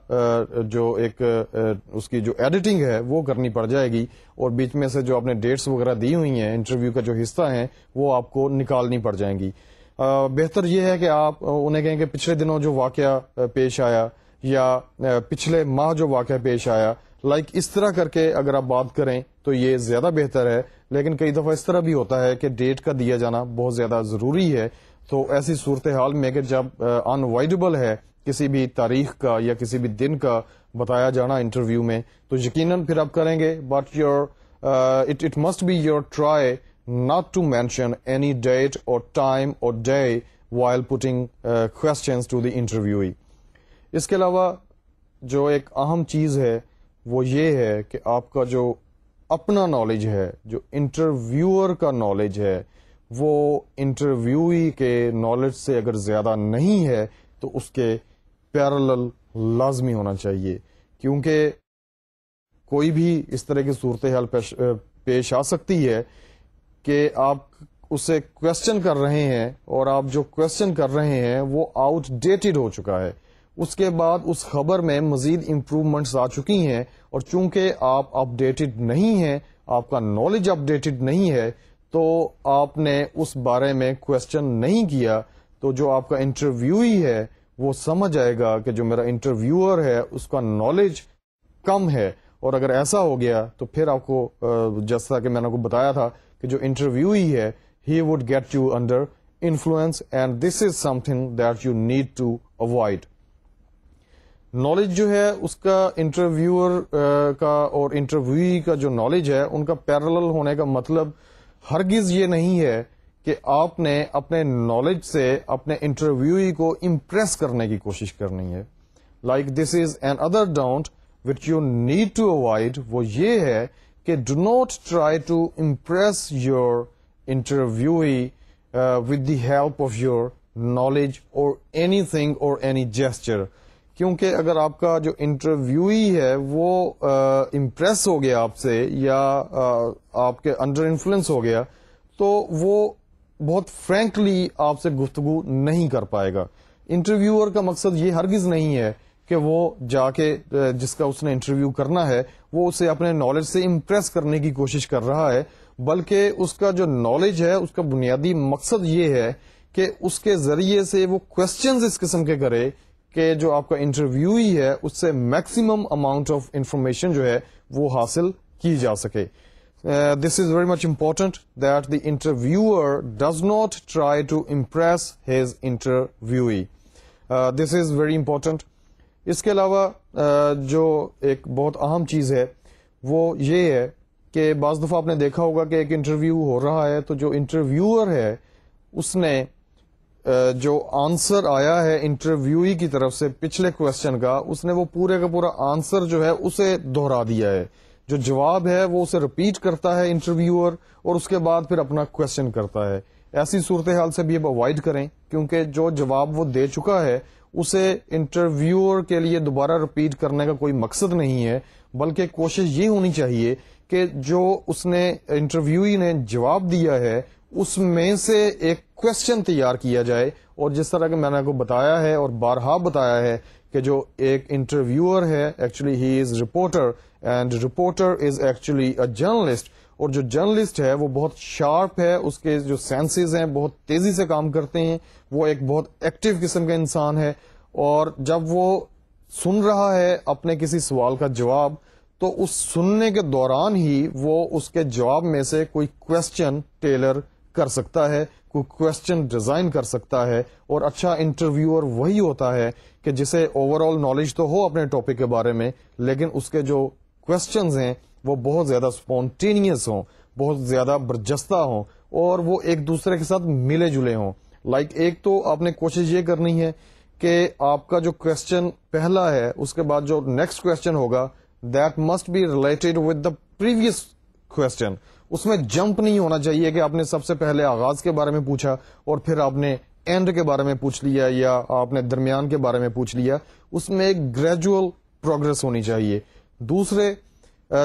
جو ایک اس کی جو ایڈیٹنگ ہے وہ کرنی پڑ جائے گی، اور بیچ میں سے جو آپ نے ڈیٹس وغیرہ دی ہوئی ہیں انٹرویو کا جو حصہ ہیں وہ آپ کو نکالنی پڑ جائیں گی. بہتر یہ ہے کہ آپ انہیں کہیں کہ پچھلے دنوں جو واقعہ پیش آیا یا پچھلے ماہ جو واقعہ پیش آیا، اس طرح کر کے اگر آپ بات کریں تو یہ زیادہ بہتر ہے. لیکن کئی دفعہ اس طرح بھی ہوتا ہے کہ ڈیٹ کا دیا جانا بہت زیادہ ضروری ہے، تو ایسی صورتحال میں کہ جب انوائڈیبل ہے کسی بھی تاریخ کا یا کسی بھی دن کا بتایا جانا انٹرویو میں، تو یقیناً پھر آپ کریں گے، but it must be your try not to mention any date or time or day while putting questions to the interviewee. اس کے علاوہ جو ایک اہم چیز ہے وہ یہ ہے کہ آپ کا جو اپنا نالج ہے، جو انٹرویور کا نالج ہے، وہ انٹرویوئی کے نالج سے اگر زیادہ نہیں ہے تو اس کے پیرالل لازمی ہونا چاہیے، کیونکہ کوئی بھی اس طرح کی صورتحال پیش آ سکتی ہے کہ آپ اسے کوشچن کر رہے ہیں اور آپ جو کوشچن کر رہے ہیں وہ آؤٹ ڈیٹڈ ہو چکا ہے، اس کے بعد اس خبر میں مزید امپروومنٹس آ چکی ہیں، اور چونکہ آپ اپ ڈیٹڈ نہیں ہیں، آپ کا نالج اپ ڈیٹڈ نہیں ہے، تو آپ نے اس بارے میں کوشچن نہیں کیا، تو جو آپ کا انٹرویوئی ہے وہ سمجھ آئے گا کہ جو میرا انٹرویور ہے اس کا نالج کم ہے. اور اگر ایسا ہو گیا تو پھر آپ کو جیسا کہ میں نے آپ کو بتایا تھا کہ جو انٹرویوئی ہے he would get you under influence, and this is something that you need to avoid. Knowledge جو ہے اس کا انٹرویور کا اور انٹرویوئی کا جو نالج ہے ان کا پیرالل ہونے کا مطلب ہرگز یہ نہیں ہے کہ آپ نے اپنے نالج سے اپنے انٹرویوئی کو امپریس کرنے کی کوشش کرنی ہے. Like this is another ڈاؤنٹ which you need to avoid. وہ یہ ہے کہ do not try to impress your interviewee with the help of your knowledge or anything or any gesture. کیونکہ اگر آپ کا جو انٹرویوئی ہے وہ امپریس ہو گیا آپ سے یا آپ کے انڈر انفلوئنس ہو گیا تو وہ بہت فرینکلی آپ سے گفتگو نہیں کر پائے گا. انٹرویوئر کا مقصد یہ ہرگز نہیں ہے کہ وہ جا کے جس کا اس نے انٹرویو کرنا ہے وہ اسے اپنے نالج سے امپریس کرنے کی کوشش کر رہا ہے، بلکہ اس کا جو نالج ہے اس کا بنیادی مقصد یہ ہے کہ اس کے ذریعے سے وہ کوشچنز اس قسم کے کرے کہ جو آپ کا انٹرویوئی ہے اس سے میکسیمم اماؤنٹ آف انفارمیشن جو ہے وہ حاصل کی جا سکے. This is very much important that the interviewer does not try to impress his interviewee. This is very important. اس کے علاوہ جو ایک بہت اہم چیز ہے وہ یہ ہے کہ بعض دفعہ آپ نے دیکھا ہوگا کہ ایک انٹرویو ہو رہا ہے تو جو انٹرویور ہے اس نے جو آنسر آیا ہے انٹرویوئی کی طرف سے پچھلے کوشچن کا اس نے وہ پورے کا پورا آنسر جو ہے اسے دہرا دیا ہے. جو جواب ہے وہ اسے ریپیٹ کرتا ہے انٹرویور اور اس کے بعد پھر اپنا کوشچن کرتا ہے. ایسی صورتحال سے بھی اب اوائڈ کریں کیونکہ جو جواب وہ دے چکا ہے اسے انٹرویور کے لیے دوبارہ ریپیٹ کرنے کا کوئی مقصد نہیں ہے، بلکہ کوشش یہ ہونی چاہیے کہ جو اس نے انٹرویوئی نے جواب دیا ہے اس میں سے ایک کوشچن تیار کیا جائے. اور جس طرح کہ میں نے آپ کو بتایا ہے اور بارہا بتایا ہے کہ جو ایک انٹرویور ہے actually he is reporter and reporter is actually a journalist. اور جو جرنلسٹ ہے وہ بہت شارپ ہے، اس کے جو سینسز ہیں بہت تیزی سے کام کرتے ہیں، وہ ایک بہت ایکٹیو قسم کا انسان ہے. اور جب وہ سن رہا ہے اپنے کسی سوال کا جواب تو اس سننے کے دوران ہی وہ اس کے جواب میں سے کوئی کوشچن ٹیلر کر سکتا ہے، کوئی کوشچن ڈیزائن کر سکتا ہے. اور اچھا انٹرویور وہی ہوتا ہے کہ جسے اوور آل نالج تو ہو اپنے ٹاپک کے بارے میں لیکن اس کے جو کوشچنز ہیں وہ بہت زیادہ اسپونٹینیس ہوں، بہت زیادہ برجستہ ہوں اور وہ ایک دوسرے کے ساتھ ملے جلے ہوں. لائک ایک تو آپ نے کوشش یہ کرنی ہے کہ آپ کا جو کوشچن پہلا ہے اس کے بعد جو نیکسٹ کوشچن ہوگا that must be related with the previous question. اس میں جمپ نہیں ہونا چاہیے کہ آپ نے سب سے پہلے آغاز کے بارے میں پوچھا اور پھر آپ نے اینڈ کے بارے میں پوچھ لیا یا آپ نے درمیان کے بارے میں پوچھ لیا. اس میں ایک گریجول پروگرس ہونی چاہیے. دوسرے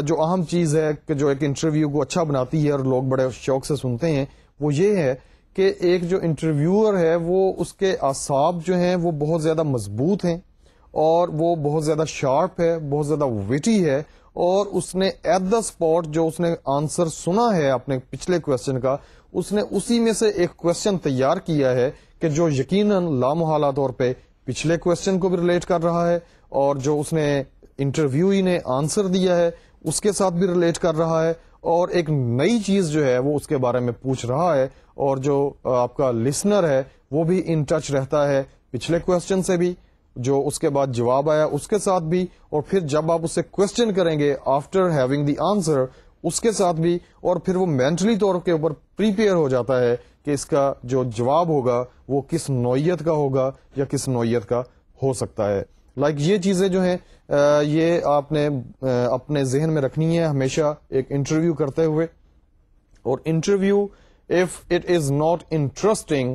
جو اہم چیز ہے کہ جو ایک انٹرویو کو اچھا بناتی ہے اور لوگ بڑے شوق سے سنتے ہیں وہ یہ ہے کہ ایک جو انٹرویور ہے وہ اس کے اعصاب جو ہیں وہ بہت زیادہ مضبوط ہیں اور وہ بہت زیادہ شارپ ہے، بہت زیادہ وٹی ہے اور اس نے ایٹ دا اسپاٹ جو اس نے آنسر سنا ہے اپنے پچھلے کوشچن کا اس نے اسی میں سے ایک کوشچن تیار کیا ہے کہ جو یقیناً لامحالہ طور پہ پچھلے کوشچن کو بھی ریلیٹ کر رہا ہے اور جو اس نے انٹرویوئی نے آنسر دیا ہے اس کے ساتھ بھی ریلیٹ کر رہا ہے اور ایک نئی چیز جو ہے وہ اس کے بارے میں پوچھ رہا ہے. اور جو آپ کا لسنر ہے وہ بھی ان ٹچ رہتا ہے پچھلے کوشچن سے بھی، جو اس کے بعد جواب آیا اس کے ساتھ بھی، اور پھر جب آپ اسے کوشچن کریں گے آفٹر ہیونگ دی آنسر اس کے ساتھ بھی، اور پھر وہ مینٹلی طور کے اوپر پریپیئر ہو جاتا ہے کہ اس کا جو جواب ہوگا وہ کس نوعیت کا ہوگا یا کس نوعیت کا ہو سکتا ہے. لائک یہ چیزیں جو ہیں یہ آپ نے اپنے ذہن میں رکھنی ہے ہمیشہ ایک انٹرویو کرتے ہوئے. اور interview if it is not interesting,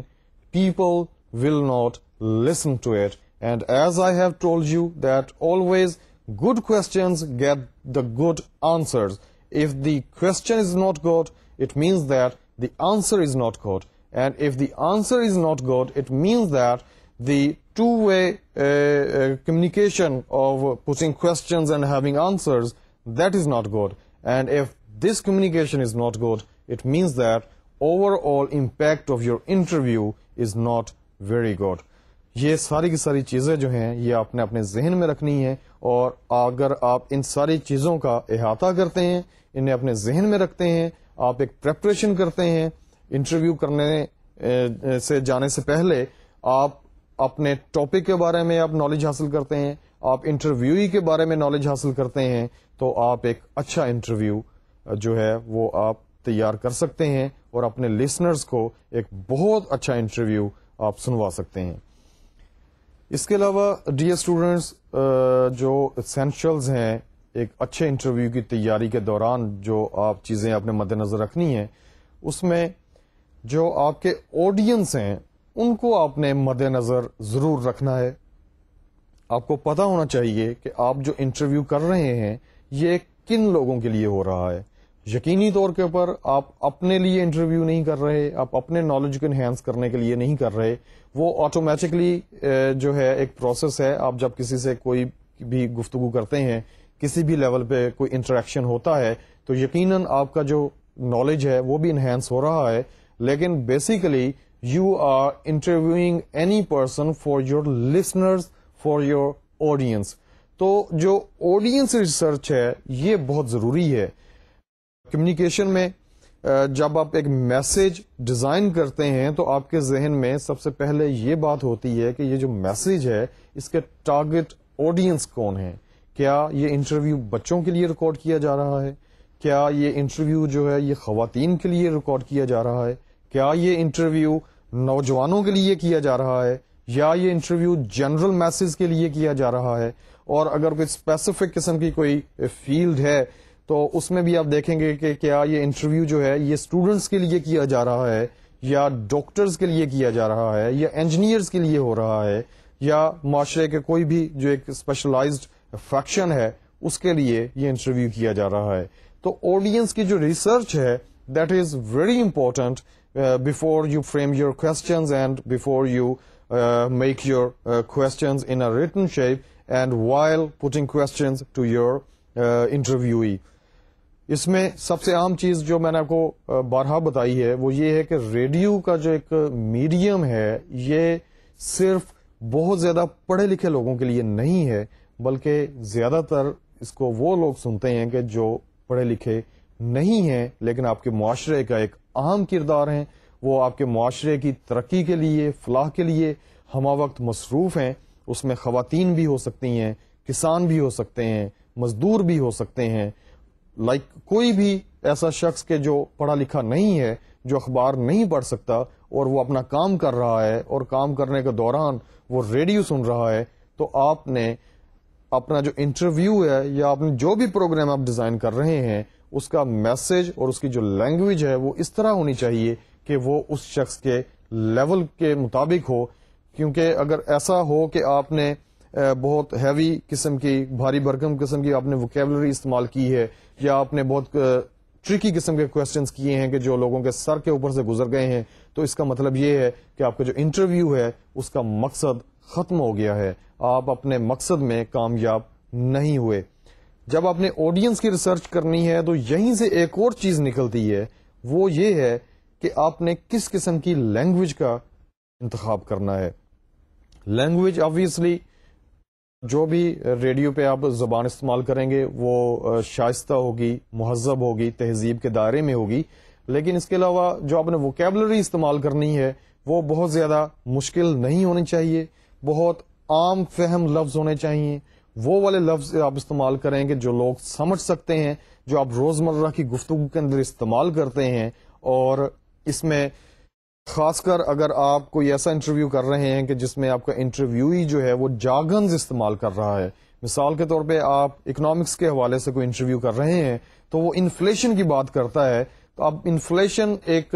people will not listen to it. And as I have told you that always good questions get the good answers. If the question is not good, it means that the answer is not good. And if the answer is not good, it means that the two-way communication of putting questions and having answers, that is not good. And if this communication is not good, it means that overall impact of your interview is not very good. یہ ساری کی ساری چیزیں جو ہیں یہ آپ نے اپنے ذہن میں رکھنی ہیں اور اگر آپ ان ساری چیزوں کا احاطہ کرتے ہیں، انہیں اپنے ذہن میں رکھتے ہیں، آپ ایک پریپریشن کرتے ہیں انٹرویو کرنے سے جانے سے پہلے، آپ اپنے ٹاپک کے بارے میں آپ نالج حاصل کرتے ہیں، آپ انٹرویوئی کے بارے میں نالج حاصل کرتے ہیں، تو آپ ایک اچھا انٹرویو جو ہے وہ آپ تیار کر سکتے ہیں اور اپنے لسنرز کو ایک بہت اچھا انٹرویو آپ سنوا سکتے ہیں. اس کے علاوہ ڈیئر اسٹوڈنٹس، جو اسینشلز ہیں ایک اچھے انٹرویو کی تیاری کے دوران جو آپ چیزیں اپنے مد نظر رکھنی ہیں، اس میں جو آپ کے آڈینس ہیں ان کو آپ نے مد نظر ضرور رکھنا ہے. آپ کو پتا ہونا چاہیے کہ آپ جو انٹرویو کر رہے ہیں یہ کن لوگوں کے لیے ہو رہا ہے. یقینی طور کے اوپر آپ اپنے لیے انٹرویو نہیں کر رہے، آپ اپنے نالج کو انہینس کرنے کے لیے نہیں کر رہے. وہ آٹومیٹکلی جو ہے ایک پروسیس ہے. آپ جب کسی سے کوئی بھی گفتگو کرتے ہیں، کسی بھی لیول پہ کوئی انٹریکشن ہوتا ہے، تو یقیناً آپ کا جو نالج ہے وہ بھی انہینس ہو رہا ہے. لیکن basically you are interviewing any person for your listeners, for your audience. تو جو آڈینس ریسرچ ہے یہ بہت ضروری ہے. کمیونیکیشن میں جب آپ ایک میسج ڈیزائن کرتے ہیں تو آپ کے ذہن میں سب سے پہلے یہ بات ہوتی ہے کہ یہ جو میسج ہے اس کے ٹارگٹ آڈینس کون ہے. کیا یہ انٹرویو بچوں کے لیے ریکارڈ کیا جا رہا ہے؟ کیا یہ انٹرویو جو ہے یہ خواتین کے لیے ریکارڈ کیا جا رہا ہے؟ کیا یہ انٹرویو نوجوانوں کے لیے کیا جا رہا ہے؟ یا یہ انٹرویو جنرل میسج کے لیے کیا جا رہا ہے؟ اور اگر کوئی اسپیسیفک قسم کی کوئی فیلڈ ہے تو اس میں بھی آپ دیکھیں گے کہ کیا یہ انٹرویو جو ہے یہ اسٹوڈنٹس کے لیے کیا جا رہا ہے، یا ڈاکٹرز کے لیے کیا جا رہا ہے، یا انجینئرز کے لیے ہو رہا ہے، یا معاشرے کے کوئی بھی جو ایک اسپیشلائزڈ فیکشن ہے اس کے لیے یہ انٹرویو کیا جا رہا ہے. تو آڈینس کی جو ریسرچ ہے that is very important before you frame your questions and before you make your questions in a written shape and while putting questions to your interviewee. اس میں سب سے عام چیز جو میں نے آپ کو بارہا بتائی ہے وہ یہ ہے کہ ریڈیو کا جو ایک میڈیم ہے یہ صرف بہت زیادہ پڑھے لکھے لوگوں کے لیے نہیں ہے، بلکہ زیادہ تر اس کو وہ لوگ سنتے ہیں کہ جو پڑھے لکھے نہیں ہیں لیکن آپ کے معاشرے کا ایک اہم کردار ہیں. وہ آپ کے معاشرے کی ترقی کے لیے، فلاح کے لیے ہمہ وقت مصروف ہیں. اس میں خواتین بھی ہو سکتی ہیں، کسان بھی ہو سکتے ہیں، مزدور بھی ہو سکتے ہیں، کوئی بھی ایسا شخص کہ جو پڑھا لکھا نہیں ہے، جو اخبار نہیں پڑھ سکتا اور وہ اپنا کام کر رہا ہے اور کام کرنے کے دوران وہ ریڈیو سن رہا ہے. تو آپ نے اپنا جو انٹرویو ہے یا اپنے جو بھی پروگرام آپ ڈیزائن کر رہے ہیں اس کا میسج اور اس کی جو لینگویج ہے وہ اس طرح ہونی چاہیے کہ وہ اس شخص کے لیول کے مطابق ہو. کیونکہ اگر ایسا ہو کہ آپ نے بہت ہیوی قسم کی، بھاری بھرکم قسم کی آپ نے ووکیبلری استعمال کی ہے، یا آپ نے بہت ٹرکی قسم کے کوشچنز کیے ہیں کہ جو لوگوں کے سر کے اوپر سے گزر گئے ہیں، تو اس کا مطلب یہ ہے کہ آپ کا جو انٹرویو ہے اس کا مقصد ختم ہو گیا ہے، آپ اپنے مقصد میں کامیاب نہیں ہوئے. جب آپ نے آڈینس کی ریسرچ کرنی ہے تو یہیں سے ایک اور چیز نکلتی ہے، وہ یہ ہے کہ آپ نے کس قسم کی لینگویج کا انتخاب کرنا ہے. لینگویج آبویسلی جو بھی ریڈیو پہ آپ زبان استعمال کریں گے وہ شائستہ ہوگی، مہذب ہوگی، تہذیب کے دائرے میں ہوگی. لیکن اس کے علاوہ جو آپ نے ووکیبلری استعمال کرنی ہے وہ بہت زیادہ مشکل نہیں ہونی چاہیے، بہت عام فہم لفظ ہونے چاہیے. وہ والے لفظ آپ استعمال کریں کہ جو لوگ سمجھ سکتے ہیں، جو آپ روزمرہ کی گفتگو کے اندر استعمال کرتے ہیں. اور اس میں خاص کر اگر آپ کوئی ایسا انٹرویو کر رہے ہیں کہ جس میں آپ کا انٹرویوئی جو ہے وہ جارگنز استعمال کر رہا ہے، مثال کے طور پہ آپ اکنامکس کے حوالے سے کوئی انٹرویو کر رہے ہیں تو وہ انفلیشن کی بات کرتا ہے، تو اب انفلیشن ایک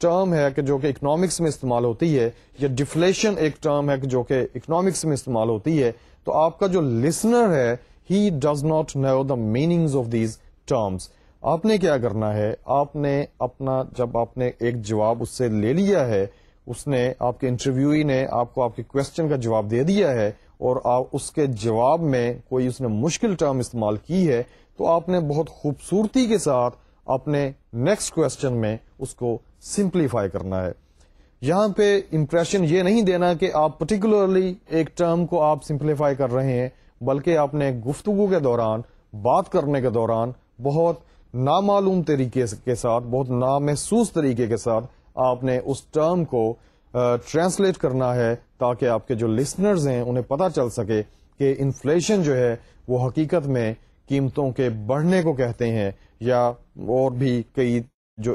ٹرم ہے کہ جو کہ اکنامکس میں استعمال ہوتی ہے، یا ڈیفلیشن ایک ٹرم ہے کہ جو کہ اکنامکس میں استعمال ہوتی ہے. تو آپ کا جو لسنر ہے he does not know the meanings of these terms. آپ نے کیا کرنا ہے، آپ نے اپنا جب آپ نے ایک جواب اس سے لے لیا ہے، اس نے آپ کے انٹرویوئی نے آپ کو آپ کے کوشچن کا جواب دے دیا ہے اور آپ اس کے جواب میں کوئی اس نے مشکل ٹرم استعمال کی ہے، تو آپ نے بہت خوبصورتی کے ساتھ اپنے نیکسٹ کوشچن میں اس کو سمپلیفائی کرنا ہے. یہاں پہ امپریشن یہ نہیں دینا کہ آپ پرٹیکولرلی ایک ٹرم کو آپ سمپلیفائی کر رہے ہیں، بلکہ آپ نے گفتگو کے دوران، بات کرنے کے دوران بہت نامعلوم طریقے کے ساتھ، بہت نامحسوس طریقے کے ساتھ آپ نے اس ٹرم کو ٹرانسلیٹ کرنا ہے تاکہ آپ کے جو لسنرز ہیں انہیں پتہ چل سکے کہ انفلیشن جو ہے وہ حقیقت میں قیمتوں کے بڑھنے کو کہتے ہیں، یا اور بھی کئی جو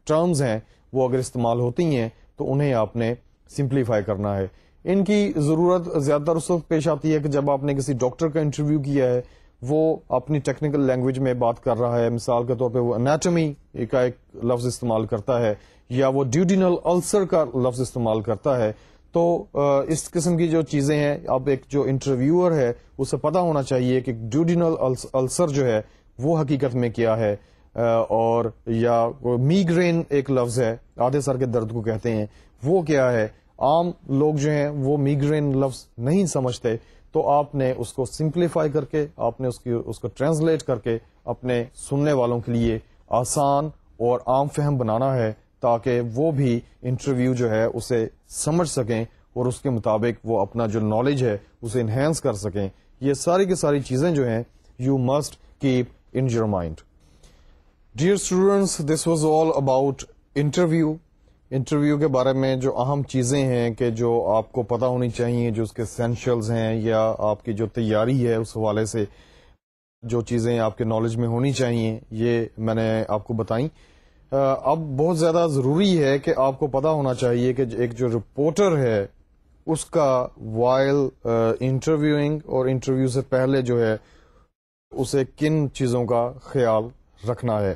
ٹرمز ہیں وہ اگر استعمال ہوتی ہیں تو انہیں آپ نے سمپلیفائی کرنا ہے. ان کی ضرورت زیادہ تر اس وقت پیش آتی ہے کہ جب آپ نے کسی ڈاکٹر کا انٹرویو کیا ہے, وہ اپنی ٹیکنیکل لینگویج میں بات کر رہا ہے, مثال کے طور پہ وہ انیٹمی کا ایک لفظ استعمال کرتا ہے یا وہ ڈیوڈینل السر کا لفظ استعمال کرتا ہے. تو اس قسم کی جو چیزیں ہیں, اب ایک جو انٹرویور ہے اسے پتا ہونا چاہیے کہ ڈیوڈینل السر جو ہے وہ حقیقت میں کیا ہے, اور یا میگرین ایک لفظ ہے, آدھے سر کے درد کو کہتے ہیں, وہ کیا ہے. عام لوگ جو ہیں وہ میگرین لفظ نہیں سمجھتے, تو آپ نے اس کو سمپلیفائی کر کے, آپ نے اس کو ٹرانسلیٹ کر کے اپنے سننے والوں کے لیے آسان اور عام فہم بنانا ہے, تاکہ وہ بھی انٹرویو جو ہے اسے سمجھ سکیں اور اس کے مطابق وہ اپنا جو نالج ہے اسے انہینس کر سکیں. یہ ساری کی ساری چیزیں جو ہیں you must keep in your mind. Dear students, this was all about interview. Interview کے بارے میں جو اہم چیزیں ہیں کہ جو آپ کو پتہ ہونی چاہیے, جو اس کے اسینشلز ہیں یا آپ کی جو تیاری ہے اس حوالے سے جو چیزیں آپ کے نالج میں ہونی چاہیے, یہ میں نے آپ کو بتائیں. اب بہت زیادہ ضروری ہے کہ آپ کو پتہ ہونا چاہیے کہ ایک جو رپورٹر ہے اس کا وائل انٹرویوئنگ اور انٹرویو سے پہلے جو ہے اسے کن چیزوں کا خیال رکھنا ہے.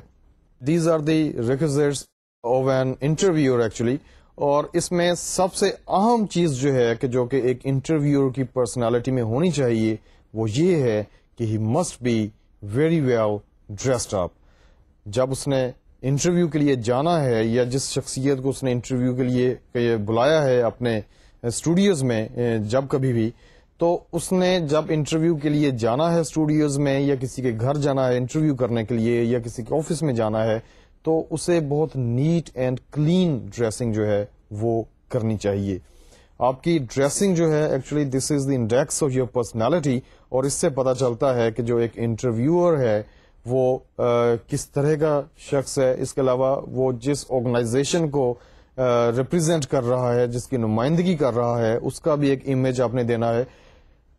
These are the requisites of an interviewer actually. اور اس میں سب سے اہم چیز جو ہے کہ جو کہ ایک انٹرویور کی پرسنالٹی میں ہونی چاہیے وہ یہ ہے کہ he must be very well dressed up. جب اس نے انٹرویو کے لیے جانا ہے یا جس شخصیت کو اس نے انٹرویو کے لیے بلایا ہے اپنے اسٹوڈیوز میں جب کبھی بھی, تو اس نے جب انٹرویو کے لیے جانا ہے اسٹوڈیوز میں یا کسی کے گھر جانا ہے انٹرویو کرنے کے لیے یا کسی کے آفس میں جانا ہے, تو اسے بہت نیٹ اینڈ کلین ڈریسنگ جو ہے وہ کرنی چاہیے. آپ کی ڈریسنگ جو ہے actually this is the index of your personality, اور اس سے پتہ چلتا ہے کہ جو ایک انٹرویور ہے وہ کس طرح کا شخص ہے. اس کے علاوہ وہ جس آرگنائزیشن کو ریپرزینٹ کر رہا ہے, جس کی نمائندگی کر رہا ہے, اس کا بھی ایک امیج آپ نے دینا ہے.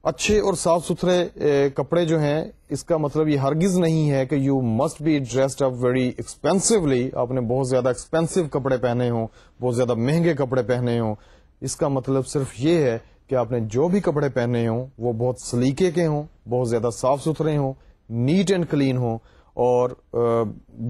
اچھے اور صاف ستھرے کپڑے جو ہیں, اس کا مطلب یہ ہرگز نہیں ہے کہ you must be dressed up very expensively, آپ نے بہت زیادہ ایکسپینسو کپڑے پہنے ہوں, بہت زیادہ مہنگے کپڑے پہنے ہوں. اس کا مطلب صرف یہ ہے کہ آپ نے جو بھی کپڑے پہنے ہوں وہ بہت سلیقے کے ہوں, بہت زیادہ صاف ستھرے ہوں, نیٹ اینڈ کلین ہوں اور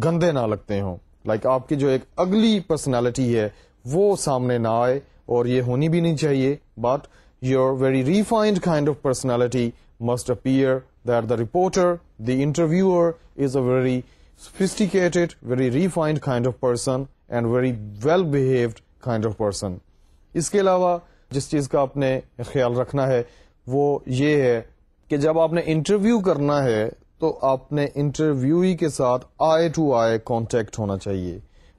گندے نہ لگتے ہوں. لائک آپ کی جو ایک اگلی پرسنالٹی ہے وہ سامنے نہ آئے, اور یہ ہونی بھی نہیں چاہیے. But your very refined kind of personality must appear that the reporter, the interviewer is a very sophisticated, very refined kind of person and very well behaved kind of person. اس کے علاوہ جس چیز کا آپ نے خیال رکھنا ہے وہ یہ ہے کہ جب آپ نے انٹرویو کرنا ہے تو آپ نے انٹرویوئی کے ساتھ آئی ٹو آئی کانٹیکٹ ہونا چاہیے.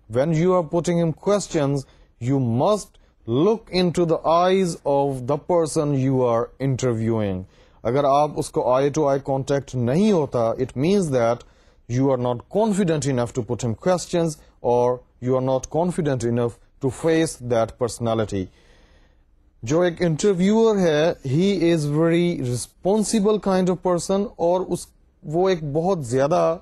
when you are putting him questions, you must look into the eyes of the person you are interviewing. اگر آپ اس کو آئی ٹو آئی کانٹیکٹ نہیں ہوتا, it means that you are not confident enough to put him questions or you are not confident enough to face that personality. جو ایک interviewer ہے he is very responsible kind of person, اور وہ ایک بہت زیادہ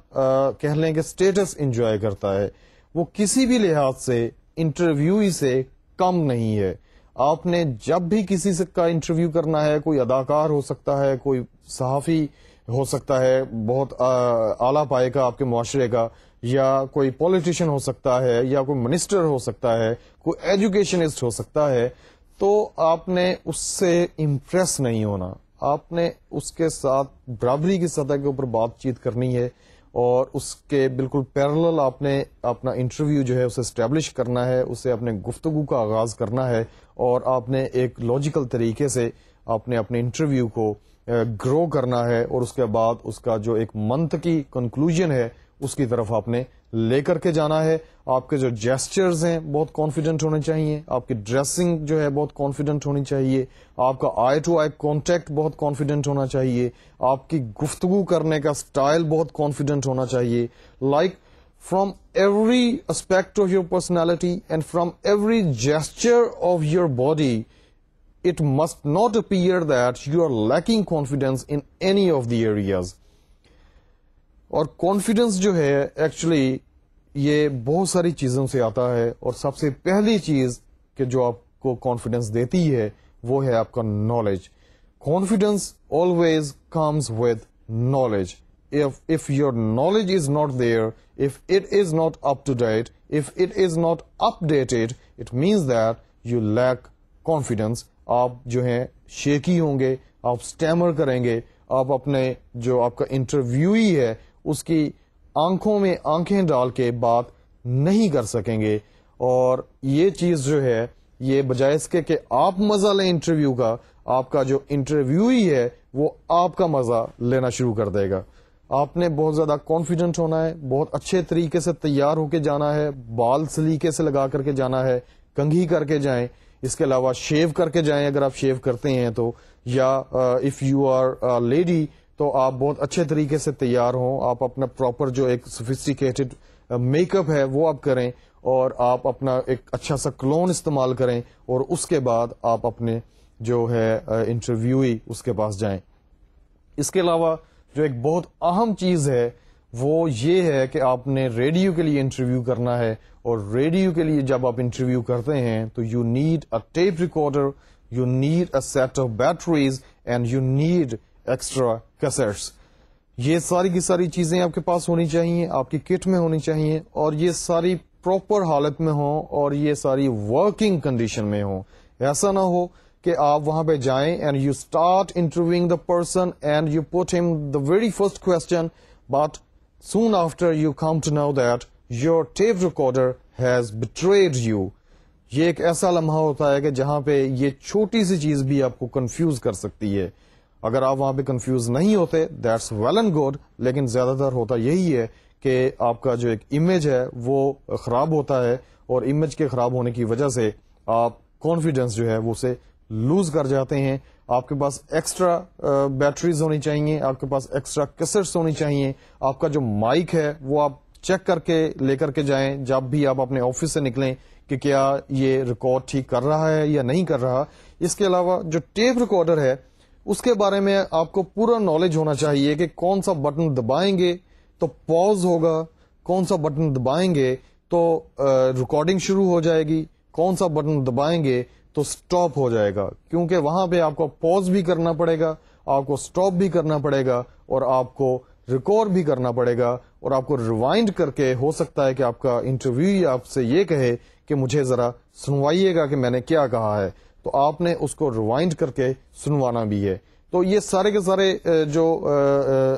کہہ لیں کہ اسٹیٹس انجوائے کرتا ہے. وہ کسی بھی لحاظ سے انٹرویو سے کم نہیں ہے. آپ نے جب بھی کسی سے کا انٹرویو کرنا ہے, کوئی اداکار ہو سکتا ہے, کوئی صحافی ہو سکتا ہے بہت اعلیٰ پائے کا آپ کے معاشرے کا, یا کوئی پولیٹیشین ہو سکتا ہے, یا کوئی منسٹر ہو سکتا ہے, کوئی ایجوکیشنسٹ ہو سکتا ہے, تو آپ نے اس سے امپریس نہیں ہونا. آپ نے اس کے ساتھ برابری کی سطح کے اوپر بات چیت کرنی ہے, اور اس کے بالکل پیرلل آپ نے اپنا انٹرویو جو ہے اسے اسٹیبلش کرنا ہے, اسے اپنے گفتگو کا آغاز کرنا ہے, اور آپ نے ایک لاجیکل طریقے سے آپ نے اپنے انٹرویو کو گرو کرنا ہے, اور اس کے بعد اس کا جو ایک منطقی کنکلوژن ہے اس کی طرف آپ نے لے کر کے جانا ہے. آپ کے جو جیسچرز ہیں بہت کانفیڈنٹ ہونے چاہیے, آپ کی ڈریسنگ جو ہے بہت کانفیڈنٹ ہونی چاہیے, آپ کا آئی ٹو آئی کانٹیکٹ بہت کانفیڈنٹ ہونا چاہیے, آپ کی گفتگو کرنے کا سٹائل بہت کانفیڈنٹ ہونا چاہیے. Like from every aspect of your personality and from every gesture of your body, it must not appear that you are lacking confidence in any of the areas. اور کانفیڈنس جو ہے actually یہ بہت ساری چیزوں سے آتا ہے, اور سب سے پہلی چیز کہ جو آپ کو کانفیڈنس دیتی ہے وہ ہے آپ کا knowledge. Confidence always comes with knowledge. If your knowledge is not there, if it is not up to date, if it is not updated, it means that you lack confidence. آپ جو ہیں شیکی ہوں گے, آپ اسٹیمر کریں گے, آپ اپنے جو آپ کا انٹرویوئی ہے اس کی آنکھوں میں آنکھیں ڈال کے بات نہیں کر سکیں گے. اور یہ چیز جو ہے یہ بجائے اس کے کہ آپ مزہ لیں انٹرویو کا, آپ کا جو انٹرویوئی ہے وہ آپ کا مزہ لینا شروع کر دے گا. آپ نے بہت زیادہ کانفیڈنٹ ہونا ہے, بہت اچھے طریقے سے تیار ہو کے جانا ہے, بال سلیقے سے لگا کر کے جانا ہے, کنگھی کر کے جائیں, اس کے علاوہ شیو کر کے جائیں اگر آپ شیو کرتے ہیں تو, یا اف یو آر لیڈی تو آپ بہت اچھے طریقے سے تیار ہوں, آپ اپنا پراپر جو ایک سوفسٹیکیٹڈ میک اپ ہے وہ آپ کریں, اور آپ اپنا ایک اچھا سا کلون استعمال کریں, اور اس کے بعد آپ اپنے جو ہے انٹرویوئی اس کے پاس جائیں. اس کے علاوہ جو ایک بہت اہم چیز ہے وہ یہ ہے کہ آپ نے ریڈیو کے لیے انٹرویو کرنا ہے, اور ریڈیو کے لیے جب آپ انٹرویو کرتے ہیں تو you need a tape recorder, you need a set of batteries, and you need extra cassettes. یہ ساری کی ساری چیزیں آپ کے پاس ہونی چاہیے, آپ کی کٹ میں ہونی چاہیے, اور یہ ساری پراپر حالت میں ہوں, اور یہ ساری ورکنگ کنڈیشن میں ہوں. ایسا نہ ہو کہ آپ وہاں پہ جائیں and you start interviewing the person and you put him the very first question, but soon after you come to know that your tape recorder has betrayed you. یہ ایک ایسا لمحہ ہوتا ہے کہ جہاں پہ یہ چھوٹی سی چیز بھی آپ کو کنفیوز کر سکتی ہے. اگر آپ وہاں پہ کنفیوز نہیں ہوتے دیٹس ویل اینڈ گڈ, لیکن زیادہ تر ہوتا یہی ہے کہ آپ کا جو ایک امیج ہے وہ خراب ہوتا ہے, اور امیج کے خراب ہونے کی وجہ سے آپ کانفیڈنس جو ہے وہ اسے لوز کر جاتے ہیں. آپ کے پاس ایکسٹرا بیٹریز ہونی چاہیے, آپ کے پاس ایکسٹرا کیسٹس ہونی چاہیے, آپ کا جو مائک ہے وہ آپ چیک کر کے لے کر کے جائیں جب بھی آپ اپنے آفس سے نکلیں کہ کیا یہ ریکارڈ ٹھیک کر رہا ہے یا نہیں کر رہا. اس کے علاوہ جو ٹیپ ریکارڈر ہے اس کے بارے میں آپ کو پورا نالج ہونا چاہیے کہ کون سا بٹن دبائیں گے تو پاز ہوگا, کون سا بٹن دبائیں گے تو ریکارڈنگ شروع ہو جائے گی, کون سا بٹن دبائیں گے تو سٹاپ ہو جائے گا, کیونکہ وہاں پہ آپ کو پاز بھی کرنا پڑے گا, آپ کو سٹاپ بھی کرنا پڑے گا, اور آپ کو ریکارڈ بھی کرنا پڑے گا, اور آپ کو ریوائنڈ کر کے ہو سکتا ہے کہ آپ کا انٹرویو آپ سے یہ کہے کہ مجھے ذرا سنوائیے گا کہ میں نے کیا کہا ہے, تو آپ نے اس کو ریوائنڈ کر کے سنوانا بھی ہے. تو یہ سارے کے سارے جو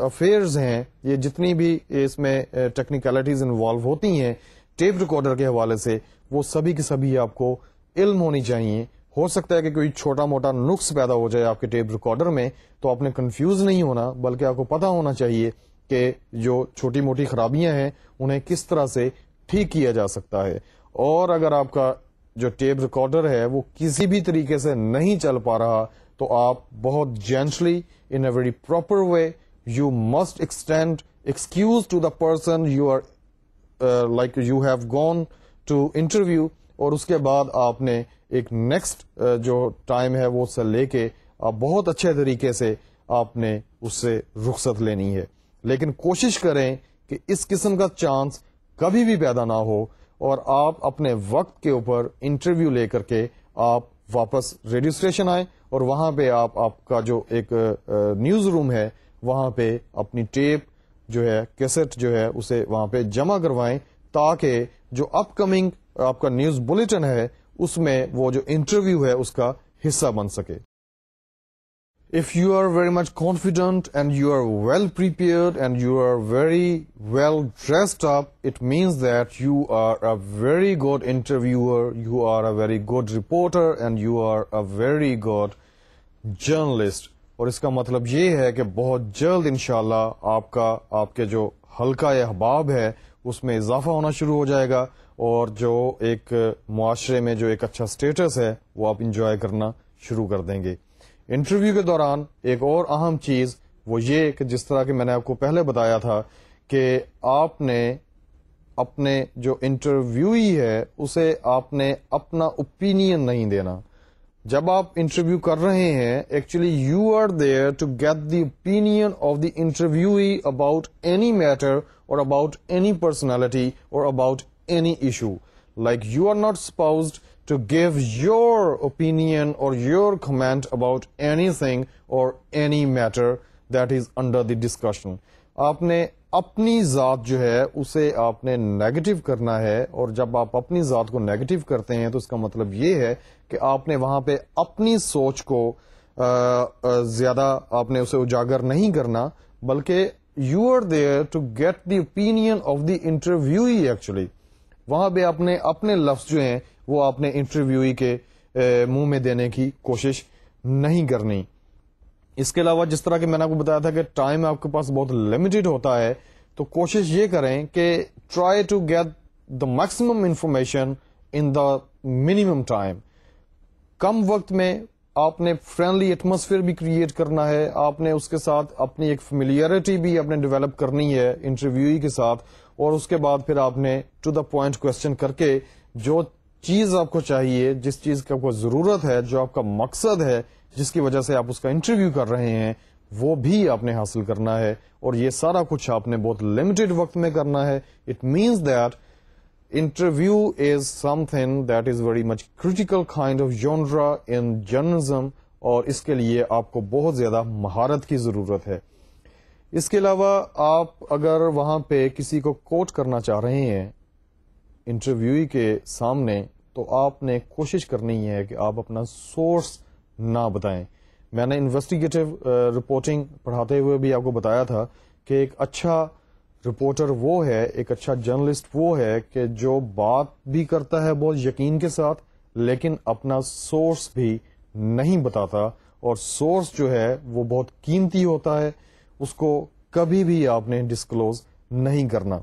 افیئرز ہیں, یہ جتنی بھی اس میں ٹیکنیکلٹیز انوالو ہوتی ہیں ٹیپ ریکارڈر کے حوالے سے, وہ سبھی کے سبھی آپ کو علم ہونی چاہیے. ہو سکتا ہے کہ کوئی چھوٹا موٹا نقص پیدا ہو جائے آپ کے ٹیپ ریکارڈر میں, تو آپ نے کنفیوز نہیں ہونا, بلکہ آپ کو پتا ہونا چاہیے کہ جو چھوٹی موٹی خرابیاں ہیں انہیں کس طرح سے ٹھیک کیا جا سکتا ہے. اور اگر آپ کا جو ٹیپ ریکارڈر ہے وہ کسی بھی طریقے سے نہیں چل پا رہا تو آپ بہت gently in a very proper way you must extend excuse to the person you are like you have gone to interview, اور اس کے بعد آپ نے ایک نیکسٹ جو ٹائم ہے وہ اس سے لے کے آپ بہت اچھے طریقے سے آپ نے اس سے رخصت لینی ہے. لیکن کوشش کریں کہ اس قسم کا چانس کبھی بھی پیدا نہ ہو, اور آپ اپنے وقت کے اوپر انٹرویو لے کر کے آپ واپس ریڈیو اسٹیشن آئیں, اور وہاں پہ آپ کا جو ایک نیوز روم ہے وہاں پہ اپنی ٹیپ جو ہے کیسٹ جو ہے اسے وہاں پہ جمع کروائیں, تاکہ جو اپ کمنگ آپ کا نیوز بلیٹن ہے اس میں وہ جو انٹرویو ہے اس کا حصہ بن سکے. If you are very much confident and you are well prepared and you are very well dressed up, it means that you are a very good interviewer, you are a very good reporter and you are a very good journalist. اور اس کا مطلب یہ ہے کہ بہت جلد انشاءاللہ آپ کے جو حلقہ احباب ہے اس میں اضافہ ہونا شروع ہو جائے گا, اور جو ایک معاشرے میں جو ایک اچھا سٹیٹس ہے وہ آپ انجوائے کرنا شروع کر دیں گے. انٹرویو کے دوران ایک اور اہم چیز وہ یہ کہ جس طرح کہ میں نے آپ کو پہلے بتایا تھا کہ آپ نے اپنے جو انٹرویوئی ہے اسے آپ نے اپنا اوپینین نہیں دینا. جب آپ انٹرویو کر رہے ہیں, actually you are there to get the opinion of the interviewee about any matter or about any personality or about any issue. Like you are not supposed to give your opinion or your comment about anything or any matter that is under the discussion. آپ نے اپنی ذات جو ہے اسے آپ نے negative کرنا ہے, اور جب آپ اپنی ذات کو نیگیٹو کرتے ہیں تو اس کا مطلب یہ ہے کہ آپ نے وہاں پہ اپنی سوچ کو زیادہ آپ نے اسے اجاگر نہیں کرنا, بلکہ you are there to get the opinion of the interviewee. Actually وہاں پہ آپ نے اپنے لفظ جو ہیں وہ آپ نے انٹرویوئی کے منہ میں دینے کی کوشش نہیں کرنی. اس کے علاوہ جس طرح کہ میں نے آپ کو بتایا تھا کہ ٹائم آپ کے پاس بہت لمیٹڈ ہوتا ہے, تو کوشش یہ کریں کہ try to get the maximum information in the minimum time. کم وقت میں آپ نے فرینڈلی ایٹماسفیئر بھی کریٹ کرنا ہے, آپ نے اس کے ساتھ اپنی ایک فیملیئرٹی بھی آپ نے ڈیولپ کرنی ہے انٹرویوئی کے ساتھ, اور اس کے بعد پھر آپ نے ٹو دا پوائنٹ کوشچن کر کے جو چیز آپ کو چاہیے, جس چیز کی آپ کو ضرورت ہے, جو آپ کا مقصد ہے, جس کی وجہ سے آپ اس کا انٹرویو کر رہے ہیں, وہ بھی آپ نے حاصل کرنا ہے, اور یہ سارا کچھ آپ نے بہت لمیٹڈ وقت میں کرنا ہے. It means that interview is some thing that is very much critical kind of جانرا in journalism, اور اس کے لیے آپ کو بہت زیادہ مہارت کی ضرورت ہے. اس کے علاوہ آپ اگر وہاں پہ کسی کو کوٹ کرنا چاہ رہے ہیں انٹرویوئی کے سامنے, تو آپ نے کوشش کرنی ہے کہ آپ اپنا سورس نہ بتائیں. میں نے انویسٹیگیٹو رپورٹنگ پڑھاتے ہوئے بھی آپ کو بتایا تھا کہ ایک اچھا رپورٹر وہ ہے, ایک اچھا جرنلسٹ وہ ہے کہ جو بات بھی کرتا ہے بہت یقین کے ساتھ, لیکن اپنا سورس بھی نہیں بتاتا, اور سورس جو ہے وہ بہت قیمتی ہوتا ہے, اس کو کبھی بھی آپ نے ڈسکلوز نہیں کرنا.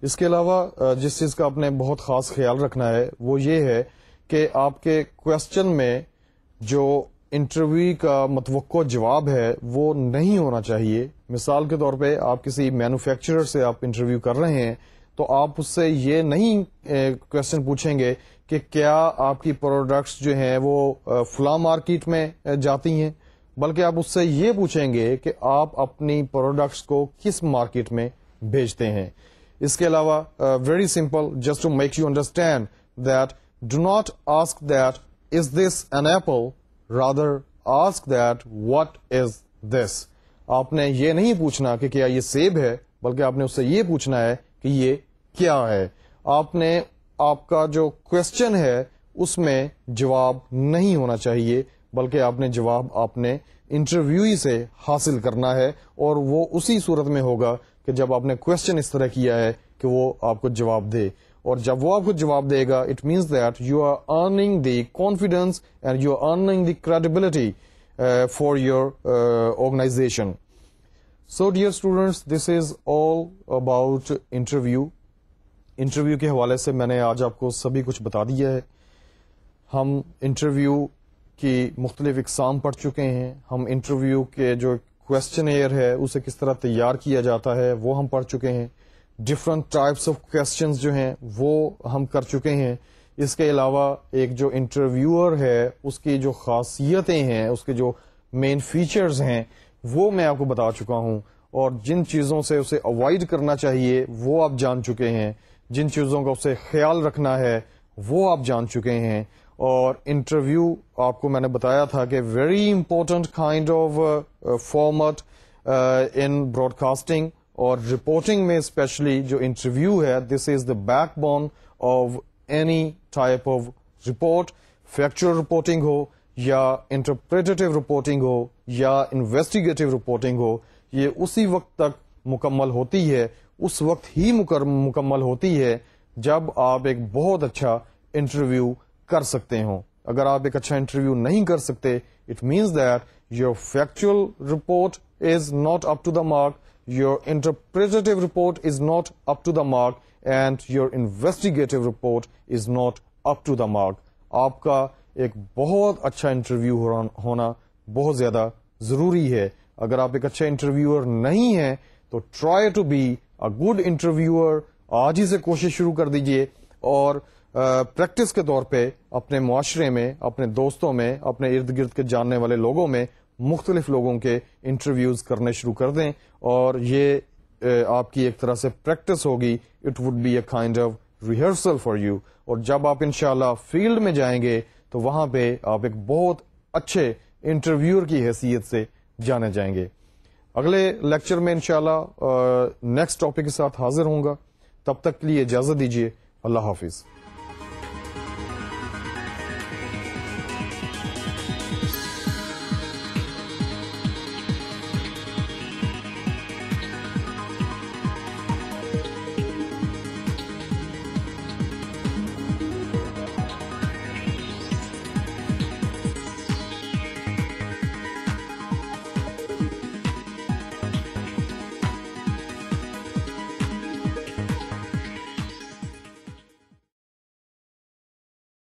اس کے علاوہ جس چیز کا آپ نے بہت خاص خیال رکھنا ہے وہ یہ ہے کہ آپ کے کوشچن میں جو انٹرویو کا متوقع جواب ہے وہ نہیں ہونا چاہیے. مثال کے طور پہ آپ کسی مینوفیکچرر سے آپ انٹرویو کر رہے ہیں, تو آپ اس سے یہ نہیں کوشچن پوچھیں گے کہ کیا آپ کی پروڈکٹس جو ہیں وہ فلاں مارکیٹ میں جاتی ہیں, بلکہ آپ اس سے یہ پوچھیں گے کہ آپ اپنی پروڈکٹس کو کس مارکیٹ میں بھیجتے ہیں. اس کے علاوہ very simple, just to make you understand that do not ask that is this an apple, rather ask that what is this. آپ نے یہ نہیں پوچھنا کہ کیا یہ سیب ہے, بلکہ آپ نے اس سے یہ پوچھنا ہے کہ یہ کیا ہے. آپ کا جو کوشچن ہے اس میں جواب نہیں ہونا چاہیے, بلکہ آپ نے جواب آپ نے انٹرویوئی سے حاصل کرنا ہے, اور وہ اسی صورت میں ہوگا کہ جب آپ نے کوشچن اس طرح کیا ہے کہ وہ آپ کو جواب دے, اور جب وہ آپ کو جواب دے گا it means that you are earning the confidence and you are earning the credibility for your organisation. So dear students, this is all about interview. Interview کے حوالے سے میں نے آج آپ کو سبھی کچھ بتا دیا ہے. ہم انٹرویو کی مختلف اقسام پڑھ چکے ہیں, ہم انٹرویو کے جو کویسچنیئر ہے اسے کس طرح تیار کیا جاتا ہے وہ ہم پڑھ چکے ہیں, ڈفرنٹ ٹائپس آف کویسچنز جو ہیں وہ ہم کر چکے ہیں. اس کے علاوہ ایک جو انٹرویور ہے اس کی جو خاصیتیں ہیں, اس کے جو مین فیچرز ہیں وہ میں آپ کو بتا چکا ہوں, اور جن چیزوں سے اسے اوائڈ کرنا چاہیے وہ آپ جان چکے ہیں, جن چیزوں کا اسے خیال رکھنا ہے وہ آپ جان چکے ہیں. اور انٹرویو آپ کو میں نے بتایا تھا کہ very important kind of format in broadcasting اور رپورٹنگ میں اسپیشلی جو انٹرویو ہے, this is the backbone of any type of report. Factual reporting ہو یا انٹرپریٹیو رپورٹنگ ہو یا انویسٹیگیٹو رپورٹنگ ہو, یہ اسی وقت تک مکمل ہوتی ہے, اس وقت ہی مکمل ہوتی ہے جب آپ ایک بہت اچھا انٹرویو کر سکتے ہوں. اگر آپ ایک اچھا انٹرویو نہیں کر سکتے, it means that your factual report is not up to the mark, your interpretive report is not up to the mark, and your investigative report is not up to the mark. آپ کا ایک بہت اچھا interview ہونا بہت زیادہ ضروری ہے. اگر آپ ایک اچھا انٹرویور نہیں ہیں تو try to be a good interviewer. آج ہی سے کوشش شروع کر دیجئے, اور پریکٹس کے طور پہ اپنے معاشرے میں، اپنے دوستوں میں، اپنے ارد گرد کے جاننے والے لوگوں میں مختلف لوگوں کے انٹرویوز کرنے شروع کر دیں، اور یہ آپ کی ایک طرح سے پریکٹس ہوگی. It would be a kind of rehearsal for you. اور جب آپ انشاءاللہ فیلڈ میں جائیں گے تو وہاں پہ آپ ایک بہت اچھے انٹرویور کی حیثیت سے جانے جائیں گے. اگلے لیکچر میں انشاءاللہ نیکسٹ ٹاپک کے ساتھ حاضر ہوں گا. تب تک کے لیے اجازت دیجیے. اللہ حافظ.